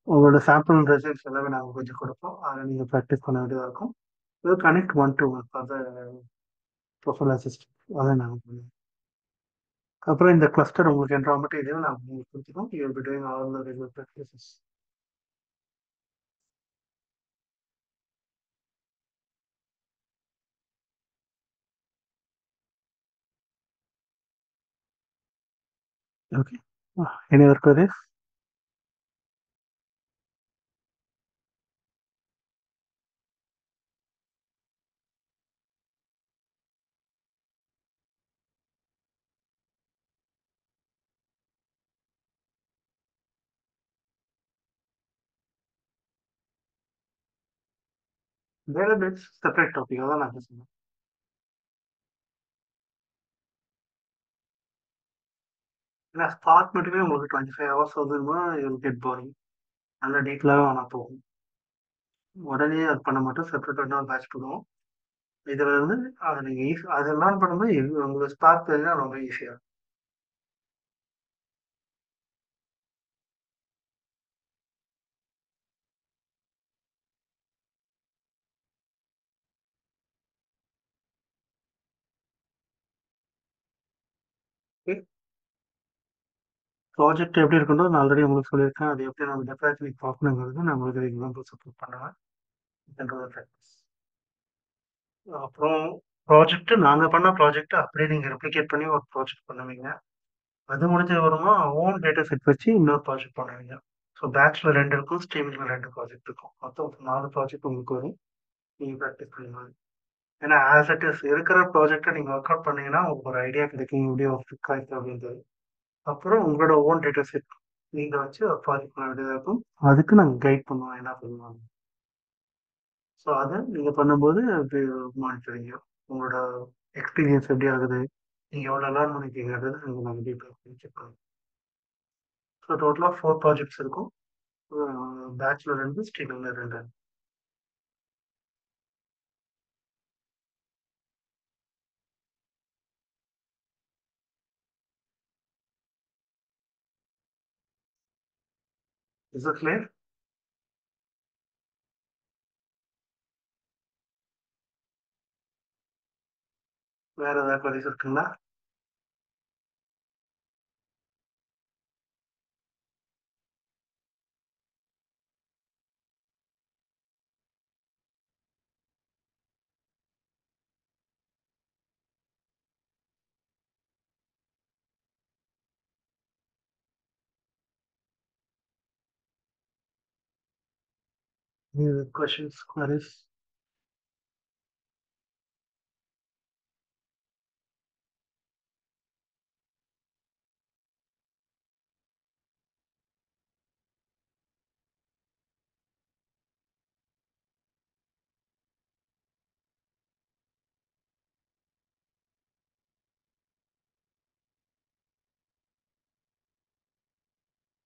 உங்களோட சாம்பிள் ரிசல்ட்ஸ் எல்லாமே நாங்கள் கொஞ்சம் கொடுப்போம். அதை நீங்கள் ப்ராக்டிஸ் பண்ண வேண்டியதாக இருக்கும். Connect 1-to-1 for the profile assistant. அதை நாங்கள் பண்ணுவோம். அப்புறம் இந்த கிளஸ்டர் உங்களுக்கு என்ட்ராமெண்ட் இதையும் நான் உங்களுக்கு கொடுத்துருக்கோம். You will be doing all the regular practices. Okay. Any other queries? Database separate topic, அதான் நான் சொன்னேன். ஏன்னா ஸ்பார்க் மட்டுமே உங்களுக்கு 25 ஹவர்ஸ் வருதுன்னா யூ வில் கெட் போரிங். நல்ல டீட்டெயிலாக ஆனால் போகும். உடனே அது பண்ண மாட்டோம், செப்பரேட்டாக ஒரு பேட்ச் பண்ணுவோம். இதில் இருந்து அதை நீங்கள் ஈஸி அதை லேர்ன் பண்ணும்போது உங்களுக்கு ஸ்பார்க் தெரிஞ்சால் ரொம்ப ஈஸியாக. ஓகே. ப்ராஜெக்ட் எப்படி இருக்குன்றோ நான் ஆல்ரெடி உங்களுக்கு சொல்லியிருக்கேன். அது எப்படி நம்ம டெஃபினெட்லி பார்க்கணுங்கிறது நான் உங்களுக்கு எக்ஸாம்பிள் சப்போர்ட் பண்ணுவேன். அப்புறம் ப்ராஜெக்ட் நாங்க பண்ண ப்ராஜெக்ட் அப்படியே நீங்க ரெப்ளிகேட் பண்ணி ஒரு ப்ராஜெக்ட் பண்ணுவீங்க. அது முடிஞ்ச வருமா ஓன் டேட்டா செட் வச்சு இன்னொரு ப்ராஜெக்ட் பண்ணுவீங்க. ஸோ பேட்ச்ல 2 இருக்கும், ஸ்ட்ரீமிங்ல 2 ப்ராஜெக்ட் இருக்கும். மொத்தம் 4 ப்ராஜெக்ட் உங்களுக்கு வரும். நீங்க ப்ராக்டிஸ் பண்ணுவீங்க. ஏன்னா ஆஸ் இட் இஸ் இருக்கிற ப்ராஜெக்ட்டை நீங்க ஒர்க் அவுட் பண்ணீங்கன்னா உங்களுக்கு ஒரு ஐடியா கிடைக்கும் எப்படி ஒரு ஃபிக் ஆயிருக்கு அப்படின்றது. அப்புறம் உங்களோட ஓன் டேட்டா செட் நீங்க வச்சு ஒரு ப்ராஜெக்ட் பண்ண வேண்டியதாக இருக்கும். அதுக்கு நாங்கள் கைட் பண்ணுவோம் என்ன பண்ணுவாங்க. ஸோ அதை நீங்க பண்ணும்போது மானிட்டரிங்க உங்களோட எக்ஸ்பீரியன்ஸ் எப்படி ஆகுது, நீங்க எவ்வளோ லேர்ன் பண்ணிருக்கீங்கிறது நாங்கள் டீட்டெயில் செக் பண்ணுவோம். ஸோ டோட்டலாக 4 ப்ராஜெக்ட்ஸ் இருக்கும். பேச்சுலர் 2, ஸ்ட்ரீமிங்ல 2. Is it clear? வேற ஏதாவது queries இருக்குங்களா? Questions, queries?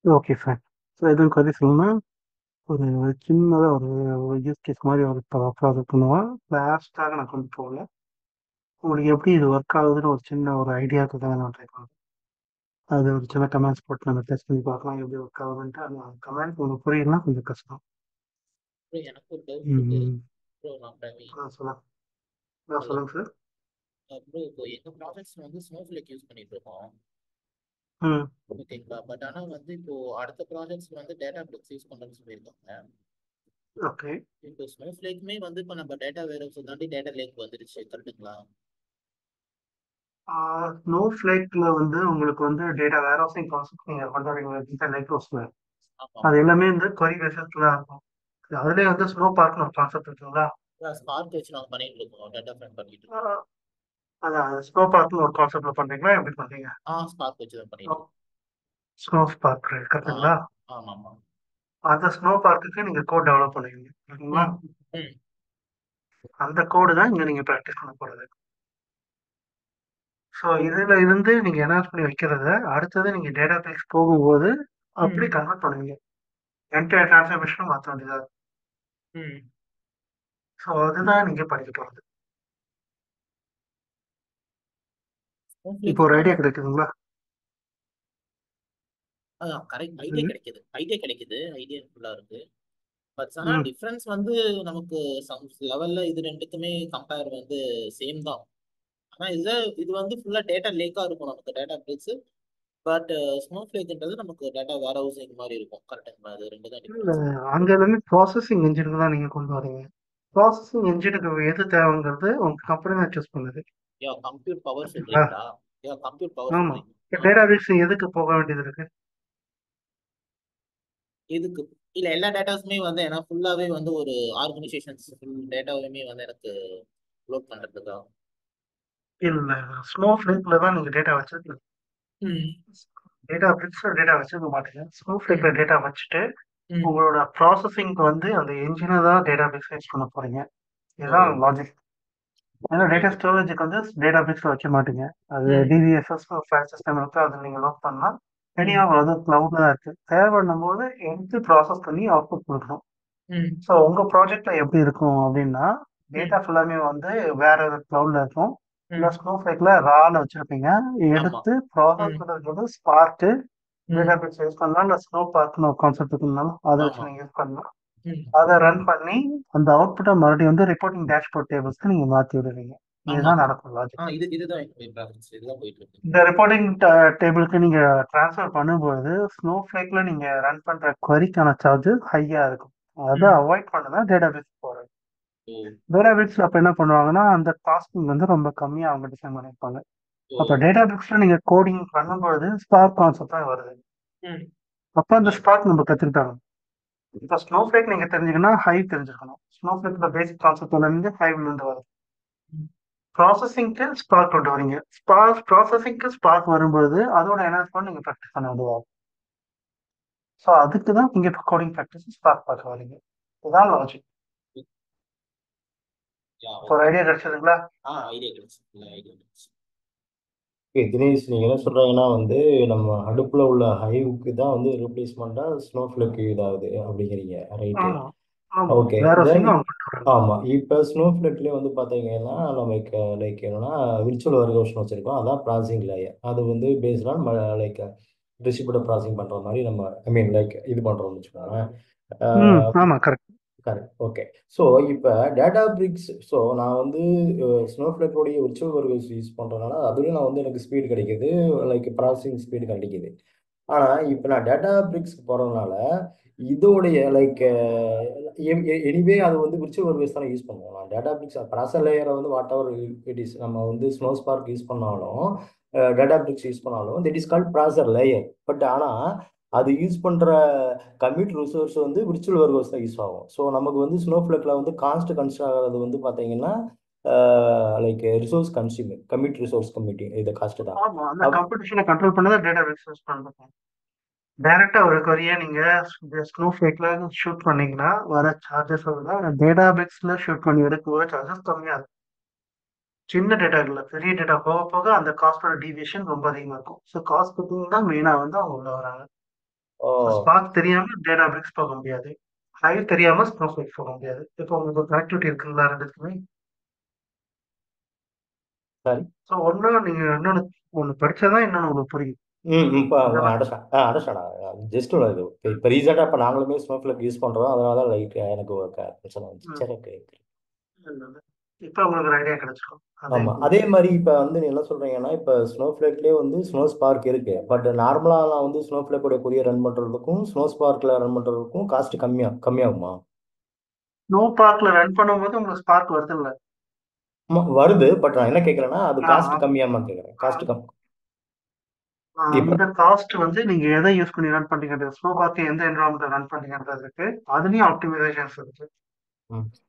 Okay fine. So எதுவும் queries இல்லைன்னா ஒரு சின்னதாக ஒரு யூஸ் கேஸ் மாதிரி ஒரு ப்ராஜெக்ட் பண்ணுவோம். லாஸ்ட்டாக நான் கொண்டு போகல. உங்களுக்கு எப்படி இது ஒர்க் ஆகுதுன்னு ஒரு சின்ன ஒரு ஐடியாவுக்கு தான் நான் ட்ரை பண்ணுறேன். அது ஒரு சின்ன கமெண்ட்ஸ் போட்டு நம்ம டெஸ்ட் பண்ணி பார்க்கலாம் எப்படி ஒர்க் ஆகுதுன்ட்டு. அந்த கமெண்ட் உங்களுக்கு புரியலன்னா கொஞ்சம் கஷ்டம். ப்ரோ எனக்கு ஒரு டவுட் இருக்கு. ம் ப்ரோ நான் பிரவீன். சொல்லுங்க. ஹலோ சொல்லுங்க சார். ப்ரோ, இப்போ எங்க ப்ராஜெக்ட்ஸ் வந்து ஸ்னோஃப்ளேக் யூஸ் பண்ணிட்டு இருக்கோம். ம் ஓகேங்களா? பட் ஆனா வந்து இப்போ அடுத்த ப்ராஜெக்ட்ஸ் வந்து டேட்டா பிரிக்ஸ் யூஸ் பண்றேன்னு சொல்லியிருக்காங்க. ஓகே. இப்போ ஸ்னோஃப்ளேக்குமே வந்து இப்போ நம்ம டேட்டா வேர்ஹவுஸ் தாண்டி டேட்டா லேக் வந்துருச்சு, கரெக்டுங்களா? ஸ்னோ ஃப்ளேக்ல வந்து உங்களுக்கு வந்து டேட்டா வேர் ஹவுசிங் கான்செப்ட் நீங்கள் கொண்டு வரீங்க டேட்டா லேக் ஹவுஸில். ஆமா அது எல்லாமே வந்து கொரி பேசஸ்ல தான் இருக்கும். அதுலேயே வந்து ஸ்னோ பார்க்னு ஒரு கான்செப்ட் இருக்குங்களா? ஸ்பார்க் வச்சு நாங்கள் பண்ணிட்டு இருக்கோம், டேட்டா ஃப்ரேம் பண்ணிட்டு இருக்கோம். ஆஹ் அதான் ஸ்னோ பார்க்னு ஒரு கான்செப்ட்ல பண்றீங்களா எப்படி பண்றீங்க? ஸ்பார்க் வச்சு தான் பண்ணிட்டு இருக்கோம். ஸ்னோ பார்க் கரெக்டுங்களா? ஆமா ஆமா. அந்த ஸ்னோ பார்க்குக்கு நீங்க கோட் டெவலப் பண்ணுவீங்க ஓகேங்களா? ம் அந்த கோடு தான் இங்க நீங்க ப்ராக்டிஸ் பண்ண போறது. ஸோ இதுல இருந்து நீங்க என்ஹான்ஸ் பண்ணி வைக்கிறத அடுத்தது நீங்க டேட்டா பேஸ் போகும்போது அப்படி கன்வெர்ட் பண்ணுவீங்க. என்டையர் டிரான்ஸ்ஃபர்மேஷனும் மாற்ற வேண்டியதா இருக்கும். ம் ஸோ அதுதான் நீங்க படிக்க போறது. இப்போ ஒரு ஐடியா கிடைக்குதுங்களா? கரெக்ட், ஐடியா கிடைக்குது, ஐடியா ஃபுல்லா இருக்கு. பட் ஆனா ம் டிஃபரன்ஸ் வந்து நமக்கு சம் லெவல்ல இது ரெண்டுக்குமே கம்பேர் வந்து சேம் தான். ஆனா இது வந்து ஃபுல்லா டேட்டா லேக்கா இருக்கும் நமக்கு டேட்டா பேஸ். பட் ஸ்னோஃப்ளேக்ன்றது நமக்கு டேட்டா வேர் ஹவுசிங் மாதிரி இருக்கும், கரெக்டுங்களா? அது ரெண்டு தான் இல்ல, டிஃபரன்ஸ். அங்க இருந்து ப்ராசஸிங் இன்ஜினுக்கு தான் நீங்க கொண்டு வரீங்க. ப்ராசஸிங் இன்ஜினுக்கு எது தேவைங்கிறது உங்க கம்பெனி தான் சூஸ் பண்ணுது. கம்ப்யூட் பவர் ஓகேங்களா? சொல்றீங்களா? கம்ப்யூட் பவர் ஆமா. சொல்றீங்க. டேட்டா பேஸ் எதுக்கு போக வேண்டியது இருக்கு? இதுக்கு இல்ல, எல்லா டேட்டாஸுமே வந்து ஏன்னா ஃபுல்லாவே வந்து ஒரு ஆர்கனைசேஷன்ஸ் ஃபுல் டேட்டாவுமே வந்து எனக்கு லோட் பண்றதுக்கா. இல்ல, ஸ்னோ ஃபிளேக்ல தான் நீங்க டேட்டா வச்சிருக்கீங்க. ம் டேட்டா பிரிக்ஸ்ல டேட்டா வச்சிருக்க மாட்டீங்க. ஸ்னோ ஃபிளேக்ல ம் டேட்டா வச்சுட்டு ம் உங்களோட ப்ராசஸிங்க்கு வந்து அந்த என்ஜினை தான் டேட்டா பேஸ் யூஸ் பண்ண போறீங்க. ஓ இதுதான் லாஜிக். ஏன்னா ஓகே டேட்டா ஓகே. ஸ்டோரேஜுக்கு வந்து டேட்டா பேஸ்ல வைக்க மாட்டீங்க. அது ம் டிவிஎஸ்எஸ் ஃபைல் சிஸ்டம் இருக்கு. அதை நீங்க லோட் பண்ணா ம் தனியாக அது கிளவுட்ல தான் இருக்கு. தேவைப்படும் போது எடுத்து ப்ராசஸ் பண்ணி அவுட்புட் கொடுக்கணும். ம் ஸோ உங்க ப்ராஜெக்ட்ல எப்படி இருக்கும் அப்படின்னா ம் டேட்டா ஃபுல்லாமே வந்து வேற ஒரு கிளவுட்ல இருக்கும். ம் இல்லை ஸ்னோ ஃபிளேக்ல ரால வச்சிருப்பீங்க. ஆமா. எடுத்து ப்ராசஸ் ம் பண்ணுறதுக்கு வந்து ஸ்பார்க்கு ம் டேட்டா பேஸ் யூஸ் பண்ணலாம். இல்லை ஸ்னோ பார்க்னு ஒரு கான்செப்ட் இருக்குனாலும் அதை ஆமா. வச்சு நீங்கள் யூஸ் பண்ணலாம். ம் அதை ரன் பண்ணி அந்த அவுட்புட்டை மறுபடியும் வந்து ரிப்போர்ட்டிங் டேஷ்போர்ட் டேபிள்ஸ்க்கு நீங்கள் மாற்றி விடுவீங்க. ஆமா. இதுதான் நடக்கும் லாஜிக். இதுதான் என்னுடைய ப்ராசஸ், இதுதான் போயிட்டு இருக்கு. இந்த ரிப்போர்ட்டிங் டேபிளுக்கு நீங்கள் ட்ரான்ஸ்ஃபர் பண்ணும்போது ஸ்னோ ஃபிளேக்ல நீங்கள் ரன் பண்ணுற queryக்கான சார்ஜ் ஹையாக இருக்கும். அதை ம் அவாய்ட் பண்ண தான் டேட்டா பேஸ் போகிறது. ஓ டேட்டாபிக்ஸ்ல அப்ப என்ன பண்ணுவாங்கன்னா, அந்த காஸ்டிங் வந்து ரொம்ப கம்மியா அவங்க டிசைன் பண்ணியிருப்பாங்க. ஓ அப்ப டேட்டாபிக்ஸ்ல நீங்க கோடிங் பண்ணும்பொழுது ஸ்பார்க் கான்செப்ட் தான் வருது. ம் அப்ப அந்த ஸ்பார்க் நம்ம கத்துக்கிட்டாங்க. இப்ப ஸ்னோஃப்ளேக் நீங்க தெரிஞ்சுக்கணும்னா ஹைவ் தெரிஞ்சுக்கணும். ஸ்னோஃப்ளேக்ல பேசிக் கான்செப்ட்ல இருந்து ஹைவ்ல இருந்து வருது. ம். ப்ராசஸிங்க்கு ஸ்பார்க் கொண்டு வரீங்க. ப்ராசஸிங்க்கு ஸ்பார்க் வரும்போது அதோட என்ஹான்ஸ்மெண்ட் நீங்க ப்ராக்டிஸ் பண்ண வேண்டியது. ஸோ அதுக்கு தான் நீங்க கோடிங் ப்ராக்டிஸ் ஸ்பார்க் பார்க்க வரீங்க. இதுதான் லாஜிக். யா இப்போ ஒரு ஓகே ஐடியா கிடைச்சதுங்களா? ஐடியா கிடைச்சு ஐடியா கிடைச்சு ஓகே தினேஷ், நீங்கள் என்ன சொல்கிறீங்கன்னா வந்து நம்ம அடுப்பில் உள்ள ஹைவுக்கு தான் வந்து ரீப்ளேஸ்மெண்ட்டாக ஸ்னோஃப்ளேக் இதாகுது அப்படிங்கிறீங்க, ரைட்டு? ஆமா ஆமா. ஓகே வேற தென் சிங்கம் அவங்க கொண்டு வராங்க. ஆமாம், இப்போ ஸ்னோஃப்ளேக்லேயே வந்து பார்த்தீங்கன்னா நமக்கு லைக் என்னன்னா விர்ச்சுவல் வர்கோஷன் வச்சுருக்கோம். அதான் ப்ராசஸிங் லேயர். அது வந்து based on like distributor processing பண்ணுற மாதிரி நம்ம ஐ மீன் லைக் இது பண்ணுறோம்னு வச்சுக்கோங்களேன். ஆமா கரெக்ட். கரெக்ட். ஓகே. ஸோ இப்போ டேட்டா பிரிக்ஸ், ஸோ நான் வந்து ஸ்னோஃப்ளேக்கோடைய விர்ச்சுவல் வர்கோஸ் யூஸ் பண்ணுறதுனால அதுலேயும் நான் வந்து எனக்கு ஸ்பீடு கிடைக்குது, லைக் ப்ராசஸிங் ஸ்பீடு கிடைக்குது. ஆனால் இப்போ நான் டேட்டா பிரிக்ஸ்க்கு போகிறதுனால இதோடைய லைக் எனிவே அது வந்து விர்ச்சுவல் வர்கோஸ் தானே யூஸ் பண்ணுவோம். நான் டேட்டா பிரிக்ஸ் ப்ராசஸ் லேயரை வந்து வாட் எவர் இட் இஸ், நம்ம வந்து ஸ்னோ ஸ்பார்க் யூஸ் பண்ணாலும் டேட்டா பிரிக்ஸ் யூஸ் பண்ணாலும் திட் இஸ் கால்ட் ப்ராசர் லேயர். பட் ஆனால் அது யூஸ் பண்ணுற கம்ப்யூட் ரிசோர்ஸ் வந்து விர்ச்சுவல் வர்கோஸ் தான் யூஸ் ஆகும். ஸோ நமக்கு வந்து ஸ்னோஃப்ளேக்கில் வந்து காஸ்ட் கன்ஸ்ட் ஆகிறது வந்து பார்த்தீங்கன்னா like resource consumer compute resource computing இது காஸ்ட் தான். ஆமா அந்த காம்படிஷனை கண்ட்ரோல் பண்ணதை டேட்டா பேஸ் யூஸ் பண்ணுறோம். டைரக்டா ஒரு கொரியை நீங்க ஸ்னோஃப்ளேக்ல ஷூட் பண்ணீங்கன்னா வர சார்ஜஸ் விட டேட்டா பேஸ்ல ஷூட் பண்ணி எடுக்க சார்ஜஸ் கம்மியா இருக்கும். சின்ன டேட்டா இல்லை, பெரிய டேட்டா போக போக அந்த காஸ்டோட டீவியேஷன் ரொம்ப அதிகமா இருக்கும். ஸோ காஸ்ட் கட்டிங் தான் மெயினா வந்து அவங்க உள்ள வராங்க. ஓ ஸ்பார்க் தெரியாம டேட்டா பிரிக்ஸ் போக முடியாது. ஹைவ் தெரியாம ஸ்னோஃப்ளேக் போக முடியாது. இப்போ உங்களுக்கு கனெக்டிவிட்டி இருக்குங்களா ரெண்டுத்துக்குமே? சரி. ஸோ ஒன்று நீங்க ஒன்று படிச்சாதான் இன்னொன்று உங்களுக்கு புரியும். இப்போ அதான் அண்டர்ஸ்டாண்ட் ஜஸ்ட் இது இப்போ ரீசெண்டாக இப்போ நாங்களுமே ஸ்னோஃப்ளேக் யூஸ் பண்ணுறோம், அதனால தான் லைக் எனக்கு ஒரு பிரச்சனை வந்துச்சு. சரி ஓகே. இப்போ உங்களுக்கு ஒரு ஐடியா கிடைச்சிடும். ஆமாம், அதே மாதிரி இப்போ வந்து நீ என்ன சொல்கிறீங்கன்னா இப்போ ஸ்னோஃப்ளேக்லேயே வந்து ஸ்னோ ஸ்பார்க் இருக்குது. பட் நார்மலாக நான் வந்து ஸ்னோஃப்ளேக்கோட கொரியை ரன் பண்ணுறதுக்கும் ஸ்னோ ஸ்பார்க்கில் ரன் பண்ணுறதுக்கும் காஸ்ட் கம்மியாகுமா? ஸ்னோ பார்க்ல ரன் பண்ணும்போது உங்களுக்கு ஸ்பார்க் வருது இல்லை? வருது. பட் நான் என்ன கேட்குறேன்னா அது காஸ்ட் கம்மியாமான்னு கேட்குறேன். காஸ்ட் இப்போ அந்த காஸ்ட் வந்து நீங்க எதை யூஸ் பண்ணி ரன் பண்றீங்க, ஸ்னோ பார்க் எந்த என்வரான்மெண்ட் ரன் பண்றீங்கன்றதுக்கு அதுலயும் ஆப்டிமைசேஷன்ஸ் இருக்கு.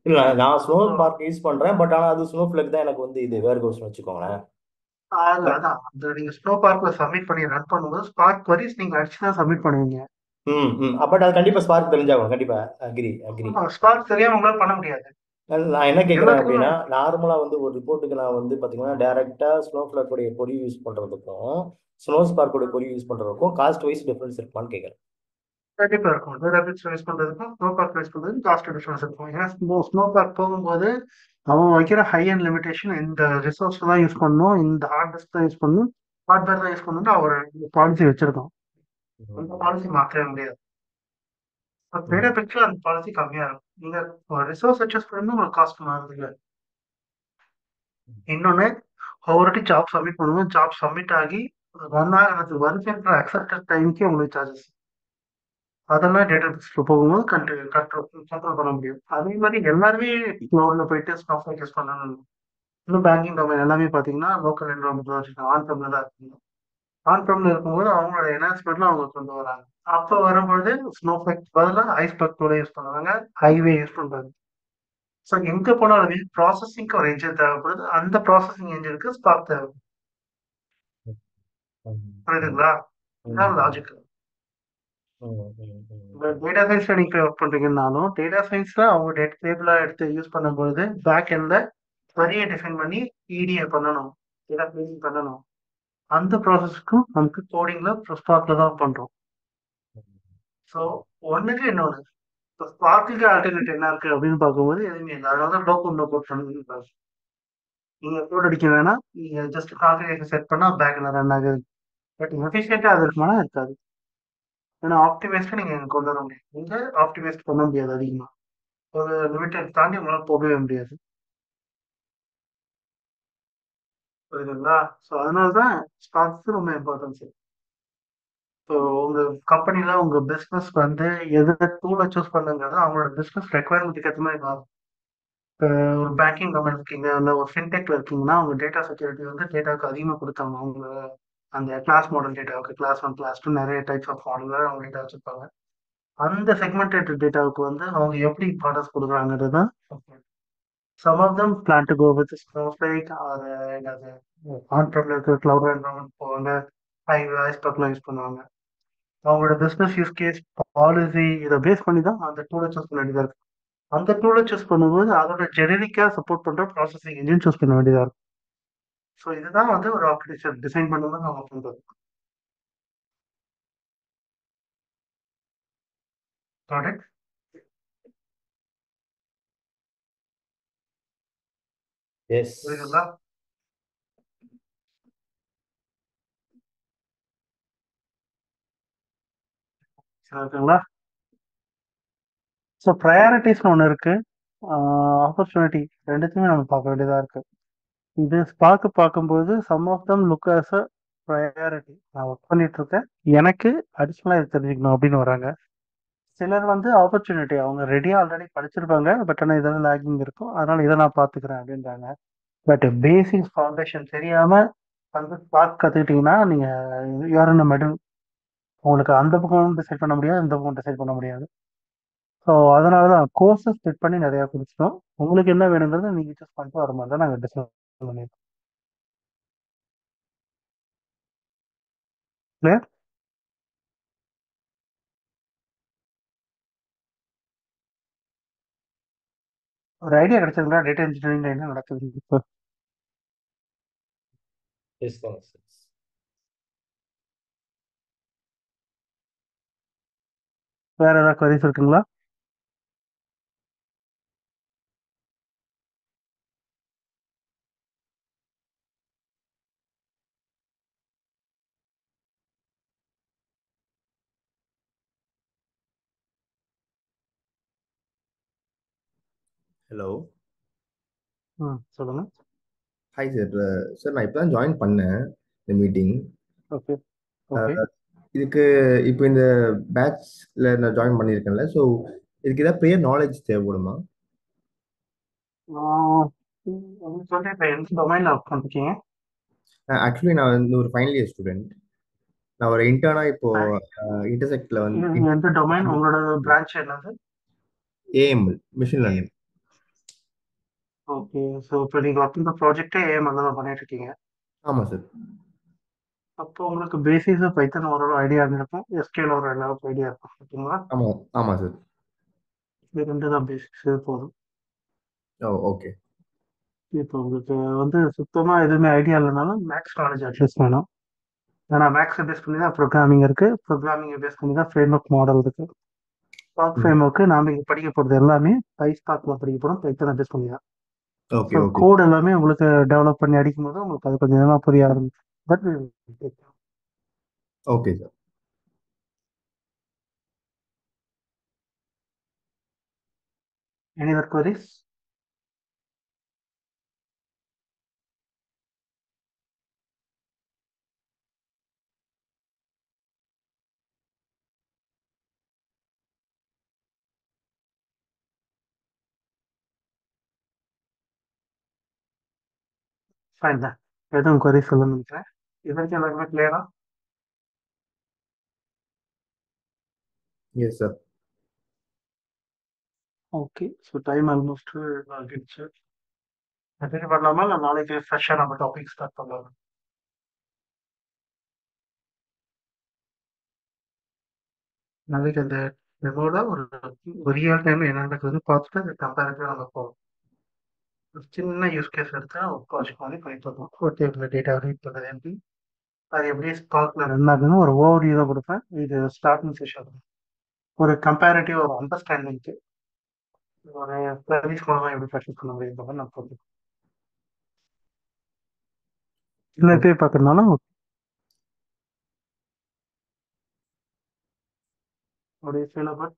இல்லை, நான் ஸ்னோ So, பார்க் யூஸ் பண்ணுறேன். பட் ஆனால் அது ஸ்னோஃப்ளேக் தான் எனக்கு வந்து இது வேர் கோஸ்னு வச்சுக்கோங்களேன். அதான் அந்த நீங்க ஸ்னோ பார்க்ல சப்மிட் பண்ணி ரன் பண்ணும்போது ஸ்பார்க் queries நீங்க அடிச்சு தான் சப்மிட் பண்ணுவீங்க. பட் அது கண்டிப்பாக ஸ்பார்க் தெரிஞ்சாகும். கண்டிப்பாக அக்ரி. ஸ்பார்க் தெரியாம உங்களால பண்ண முடியாது. நான் என்ன கேட்குறேன் எல்லாத்துக்குமே அப்படின்னா நார்மலாக வந்து ஒரு ரிப்போர்ட்டுக்கு நான் வந்து பார்த்தீங்கன்னா டேரெக்டாக ஸ்னோஃப்ளேக்கோடைய பொறி யூஸ் பண்ணுறதுக்கும் ஸ்னோ ஸ்பார்க்கோடைய பொறி யூஸ் பண்ணுறதுக்கும் காஸ்ட் வைஸ் டிஃப்ரென்ஸ் இருக்குமான்னு கேட்குறேன். கண்டிப்பா இருக்கும். டேட்டாபேஸ் யூஸ் பண்றதுக்கும் ஸ்னோ பார்க் யூஸ் பண்றதுக்கும் காஸ்ட் டிஃபரன்ஸ் இருக்கும். ஏன்னா ஸ்னோ பார்க் போகும்போது அவன் வைக்கிற ஹை அண்ட் லிமிடேஷன் இந்த ரிசோர்ஸ் தான் யூஸ் பண்ணணும், இந்த ஹார்ட் டிஸ்க் தான் யூஸ் பண்ணணும், ஹார்ட்வேர் தான் யூஸ் பண்ணணும் அவர் பாலிசி வச்சிருக்கோம். அந்த பாலிசி மாற்றவே முடியாது. டேட்டாபேஸ்ல அந்த பாலிசி கம்மியா இருக்கும். நீங்க ரிசோர்ஸ் அட்ஜஸ்ட் பண்ணும்போது உங்களுக்கு காஸ்ட் மாறுது இல்லை. இன்னொன்னு ஒவ்வொரு வாட்டி ஜாப் சப்மிட் பண்ணும்போது ஜாப் சப்மிட் ஆகி ரன் ஆகிறது வருதுன்ற அக்செப்டட் டைமுக்கே உங்களுக்கு சார்ஜஸ். அதெல்லாம் டேட்டாபேஸ்ல போகும்போது கண்ட்ரோல் பண்ண முடியும். அதே மாதிரி எல்லாருமே கிளவுட்ல போயிட்டு ஸ்னாப்லைக் யூஸ் பண்ணணும். இன்னும் பேங்கிங் டொமைன் எல்லாமே பார்த்தீங்கன்னா லோக்கல் என்வரான்மெண்ட் வச்சுருக்காங்க. ஆன் ப்ரெம்ல தான் இருக்குங்க. ஆன் ப்ரெம்ல இருக்கும்போது அவங்களோட என்ஹான்ஸ்மெண்ட்லாம் அவங்க கொண்டு வராங்க. அப்போ வரும்போது ஸ்னோஃப்ளேக் பதிலாக ஐஸ்பர்க் கூட யூஸ் பண்ணுவாங்க, ஹைவே யூஸ் பண்றாங்க. ஸோ எங்க போனாலுமே ப்ராசஸிங்க்கு ஒரு என்ஜின் தேவைப்படுது. அந்த ப்ராசஸிங் என்ஜினுக்கு ஸ்பார்க் தேவை. புரியுதுங்களா? இதுதான் லாஜிக். டேட்டா சயின்ஸ்ல நீங்க ஒர்க் பண்றீங்கன்னாலும் டேட்டா சயின்ஸ்ல அவங்க டேட்டா டேபிளா எடுத்து யூஸ் பண்ணும்போது பேக் எண்ட்ல வரியை டிஃபைன் பண்ணி இடிஏ பண்ணணும், டேட்டா கிளீனிங் பண்ணணும். அந்த ப்ராசஸ்க்கும் நமக்கு கோடிங்ல ஸ்பார்க்ல தான் பண்றோம். ஸோ ஒண்ணுக்கு இன்னொன்று. இப்போ ஸ்பார்க்குக்கு ஆல்டர்னேட் என்ன இருக்கு அப்படின்னு பார்க்கும்போது எதுவுமே இல்லை. அதனால தான் லோக்கல் நோ கோட் பண்ணி நீங்க கோட் அடிக்க வேணாம். நீங்க ஜஸ்ட் கான்ஃபிகரேஷன் செட் பண்ணா பேக்ல ரன் ஆகுது. பட் எஃபிஷியன்ட்டா அது இருக்குமானா இருக்காது. ஏன்னா ஆப்டிமைஸ்க்கு நீங்க கொண்டு வர முடியும். நீங்க ஆப்டிமைஸ் பண்ண முடியாது அதிகமா. ஒரு லிமிட்டட் தாண்டி உங்களால போகவே முடியாது. புரியுதுங்களா? ஸோ அதனால தான் ஸ்டாக்ஸ் ரொம்ப இம்பார்ட்டன்ஸ். ஸோ உங்க கம்பெனில உங்க பிசினஸ் வந்து எது டூலை சூஸ் பண்ணுங்கிறது அவங்களோட பிசினஸ் ரெக்குவயர்மெண்ட்டுக்கு ஏற்ற மாதிரி மாறும். ஒரு பேங்கிங் கம்பெனி இருக்கீங்க, இல்லை ஒரு ஃபின்டெக்ல இருக்கீங்கன்னா, அவங்க டேட்டா செக்யூரிட்டி வந்து டேட்டாவுக்கு அதிகமாக கொடுத்தாங்க. அவங்க அந்த கிளாஸ் மாடல் டேட்டாவுக்கு கிளாஸ் 1 கிளாஸ் 2 நிறைய டைப்ஸ் ஆஃப் மாடலில் அவங்க டேட்டா வச்சுருப்பாங்க. அந்த செக்மெண்டட் டேட்டாவுக்கு வந்து அவங்க எப்படி இம்பார்ட்டன்ஸ் கொடுக்குறாங்கிறது தான். Some of them plan to go with Snowflake or என்னது ஆன்-ப்ரெம்ல இருக்கிற கிளவுட் என்வரான்மெண்ட் போவாங்க, ஐஸ்பெக்லாம் யூஸ் பண்ணுவாங்க. அவங்களோட பிஸ்னஸ் யூஸ் கேஸ், பாலிசி இதை பேஸ் பண்ணி தான் அந்த டூலை சூஸ் பண்ண வேண்டியதாக இருக்கு. அந்த டூலை சூஸ் பண்ணும்போது அதோட ஜெனரிக்காக சப்போர்ட் பண்ணுற ப்ராசஸிங் இன்ஜின் சூஸ் பண்ண வேண்டியதாக இருக்கும். ஸோ இதுதான் வந்து ஒரு ஆர்கிடெக்சர் டிசைன் பண்ணும்போது நம்ம பண்ணுறது. Product yes. புரியுதுங்களா? சரி, இருக்குங்களா? ஸோ ப்ரையாரிட்டிஸ்னு ஒன்று இருக்கு, ஆப்பர்ச்சுனிட்டி ரெண்டுத்தையுமே நம்ம பார்க்க வேண்டியதாக இருக்கு. இது பார்க்கும்போது some of them look as a priority. நான் ஒர்க் பண்ணிட்டு இருக்கேன், எனக்கு அடிஷ்னலாக இது தெரிஞ்சுக்கணும் அப்படின்னு வராங்க. சிலர் வந்து ஆப்பர்ச்சுனிட்டி, அவங்க ரெடியாக ஆல்ரெடி படிச்சிருப்பாங்க, பட் ஆனால் இதெல்லாம் லேக்கிங் இருக்கும், அதனால இதை நான் பார்த்துக்கிறேன் அப்படின்றாங்க. பட் பேசிக்ஸ் ஃபவுண்டேஷன் தெரியாமல் வந்து பார்த்து கற்றுக்கிட்டிங்கன்னா நீங்கள் யாரும் நம்ம உங்களுக்கு அந்த பக்கம் டிசைட் பண்ண முடியாது, இந்த பக்கம் டிசைட் பண்ண முடியாது. ஸோ அதனால தான் கோர்ஸை ஸ்ப்ளிட் பண்ணி நிறையா கொடுத்துட்டோம். உங்களுக்கு என்ன வேணுங்கிறத நீங்கள் சூஸ் பண்ணிட்டு வர மாதிரி தான் நாங்கள் டிசைட் பண்ணியிருக்கோம். கிளியர்? ஒரு ஐடியா கிடைச்சதுங்களா டேட்டா இன்ஜினியரிங்ல என்ன நடக்குது இப்போ? எஸ் தான் சார். வேற ஏதாவது queries இருக்குங்களா? ஹலோ. சொல்லுங்க. Hi sir. சார் நான் இப்போ தான் ஜாயின் பண்ணேன் இந்த மீட்டிங். Okay okay. இதுக்கு இப்போ இந்த பேட்ச்ல நான் ஜாயின் பண்ணியிருக்கேன்ல, ஸோ இதுக்கு ஏதாவது ப்ரியர் நாலேஜ் தேவைப்படுமா? உங்களுக்கு வந்து இப்போ எந்த டொமைனில் ஒர்க் பண்ணிருக்கீங்க? ஆக்சுவலி நான் வந்து ஒரு ஃபைனல் இயர் ஸ்டூடெண்ட். நான் ஒரு இன்டர்னா இப்போ இன்டர்செக்ட்ல வந்து எந்த டொமைன், உங்களோட பிரான்ச் என்னது? AML machine learning. Okay. So இப்போ நீங்கள் ஒர்க் பண்ணுற ப்ராஜெக்டே ஏஎம்எல் தான் பண்ணிட்டு இருக்கீங்க. ஆமாம் சார். அப்போ உங்களுக்கு பேசிஸாக பைத்தன் ஓரளவு ஐடியா இருந்திருக்கும், எஸ்கேல ஒரு அளவுக்கு ஐடியா இருக்கும், ஓகேங்களா? ஆமாம் ஆமாம் சார். இது ரெண்டு தான் பேசிக்ஸ் போதும். ஓ ஓகே. இப்போ உங்களுக்கு வந்து சுத்தமாக எதுவுமே ஐடியா இல்லைனாலும் மேக்ஸ் நாலேஜ் அட்லீஸ்ட் வேணும். ஏன்னா மேக்ஸை பேஸ் பண்ணி தான் ப்ரோக்ராமிங் இருக்குது, ப்ரோக்ராமிங்கை பேஸ் பண்ணி தான் ஃப்ரேம்ஒர்க் மாடல் இருக்குது. ஸ்பார்க் ஃப்ரேம்ஒர்க்கு நாம இங்கே படிக்க போகிறது எல்லாமே பைஸ்பார்க்கில் படிக்க போகிறோம், பைத்தனை பேஸ் பண்ணி தான். ஓகே ஸோ ஓகே கோட் எல்லாமே உங்களுக்கு டெவலப் பண்ணி அடிக்கும் போது உங்களுக்கு அது கொஞ்சம் கொஞ்சமாக புரிய ஆரம்பிச்சு. But okay sir. Any other queries? Fine தான். எதுவும் queries சொல்லணும்னு நினைக்கிறேன். இது வரைக்கும் எல்லாருமே கிளியரா? Yes sir. Okay. So time almost ஆகிடுச்சு. கண்டினியூ பண்ணலாமா இல்லை நாளைக்கு ஃப்ரெஷ்ஷாக நம்ம டாபிக் ஸ்டார்ட் பண்ணலாம்? நாளைக்கு அந்த டெமோட ஒரு ரியல் டைம் என்ன நடக்குதுன்னு பார்த்துட்டு அது கம்பேரிட்டிவாக நம்ம போகலாம். ஒரு சின்ன யூஸ் கேஸ் எடுத்தா ஒரு ப்ராஜெக்ட் மாதிரி பண்ணி பார்க்கலாம். ஒரு டேபிள் டேட்டா ரீட் பண்ணுறது எப்படி, அது எப்படி ஸ்பார்க்கில் ரன் ஆகுதுன்னு ஒரு ஓவர்வியூ தான் கொடுப்பேன். இது ஸ்டார்டிங் செஷன், ஒரு கம்பேரிட்டிவ் ஒரு அண்டர்ஸ்டாண்டிங்க்கு ஒரு சர்வீஸ் மூலமாக எப்படி ப்ராக்டிஸ் பண்ண முடியுன்றதை நான் போட்டுருக்கேன். இல்லை போய் பார்க்கறதுனால அப்படியே ஃபீல் அபவுட்.